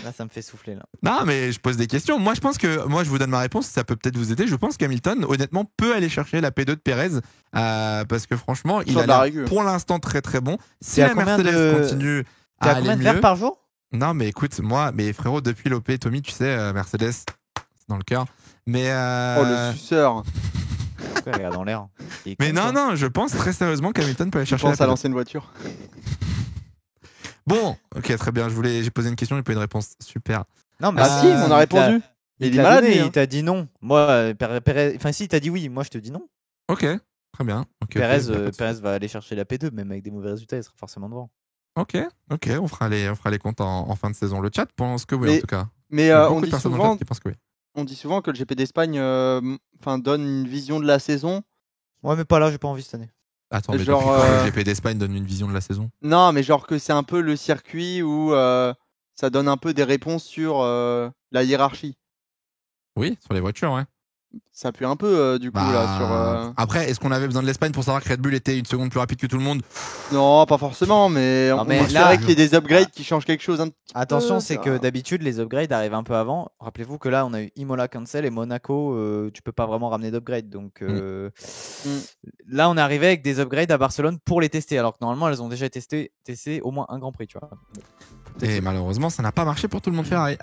Là, ça me fait souffler, là. Non, mais je pose des questions. Moi, je vous donne ma réponse. Ça peut peut-être vous aider. Je pense qu'Hamilton, honnêtement, peut aller chercher la P2 de Perez parce que franchement, il Sur a de la l'air rigueur. pour l'instant très très bon. Si T'es à la combien Mercedes de- continue T'es à à aller combien de verres mieux. par jour? Non, mais écoute, moi, mais frérot, depuis l'OP, Tommy, tu sais, Mercedes, c'est dans le cœur. Mais Oh, le suceur. Pourquoi il regarde dans l'air? Il est mais con, non, quoi. non, je pense très sérieusement qu'Hamilton peut aller Je chercher la pense à P2. l'ancienne voiture. Bon, ok, très bien. J'ai posé une question, j'ai pas eu de réponse. Super. Non, mais Ah si, on a répondu. Il Il est t'a malade, donné, lui, hein. il t'a dit non. Moi, Perez, enfin, si, il t'a dit oui. Moi, je te dis non. Ok, très bien. Ok, Perez, ok, pas de souci. Perez va aller chercher la P2, même avec des mauvais résultats, il sera forcément devant. Ok, on fera les comptes en fin de saison. Le chat pense que oui, Mais- en tout cas. Mais Il y a on beaucoup de dit personnes dans le souvent, chat qui pensent que oui. que le GP d'Espagne, donne une vision de la saison. Ouais, mais pas là, j'ai pas envie cette année. Attends, mais Genre, depuis quand le GP d'Espagne donne une vision de la saison? Non, mais genre que c'est un peu le circuit où ça donne un peu des réponses sur la hiérarchie. Oui, sur les voitures, ouais. Ça pue un peu du coup là sur. Après, est-ce qu'on avait besoin de l'Espagne pour savoir que Red Bull était une seconde plus rapide que tout le monde? Non, pas forcément, mais Non, on mais espérait là- qu'il y ait des upgrades qui changent quelque chose un petit Attention, peu, c'est ça. que d'habitude, les upgrades arrivent un peu avant. Rappelez-vous que là, on a eu Imola cancel et Monaco, tu peux pas vraiment ramener d'upgrade. Donc là, on est arrivé avec des upgrades à Barcelone pour les tester, alors que normalement, elles ont déjà testé au moins un Grand Prix, tu vois. Et malheureusement, ça n'a pas marché pour tout le monde Ferrari.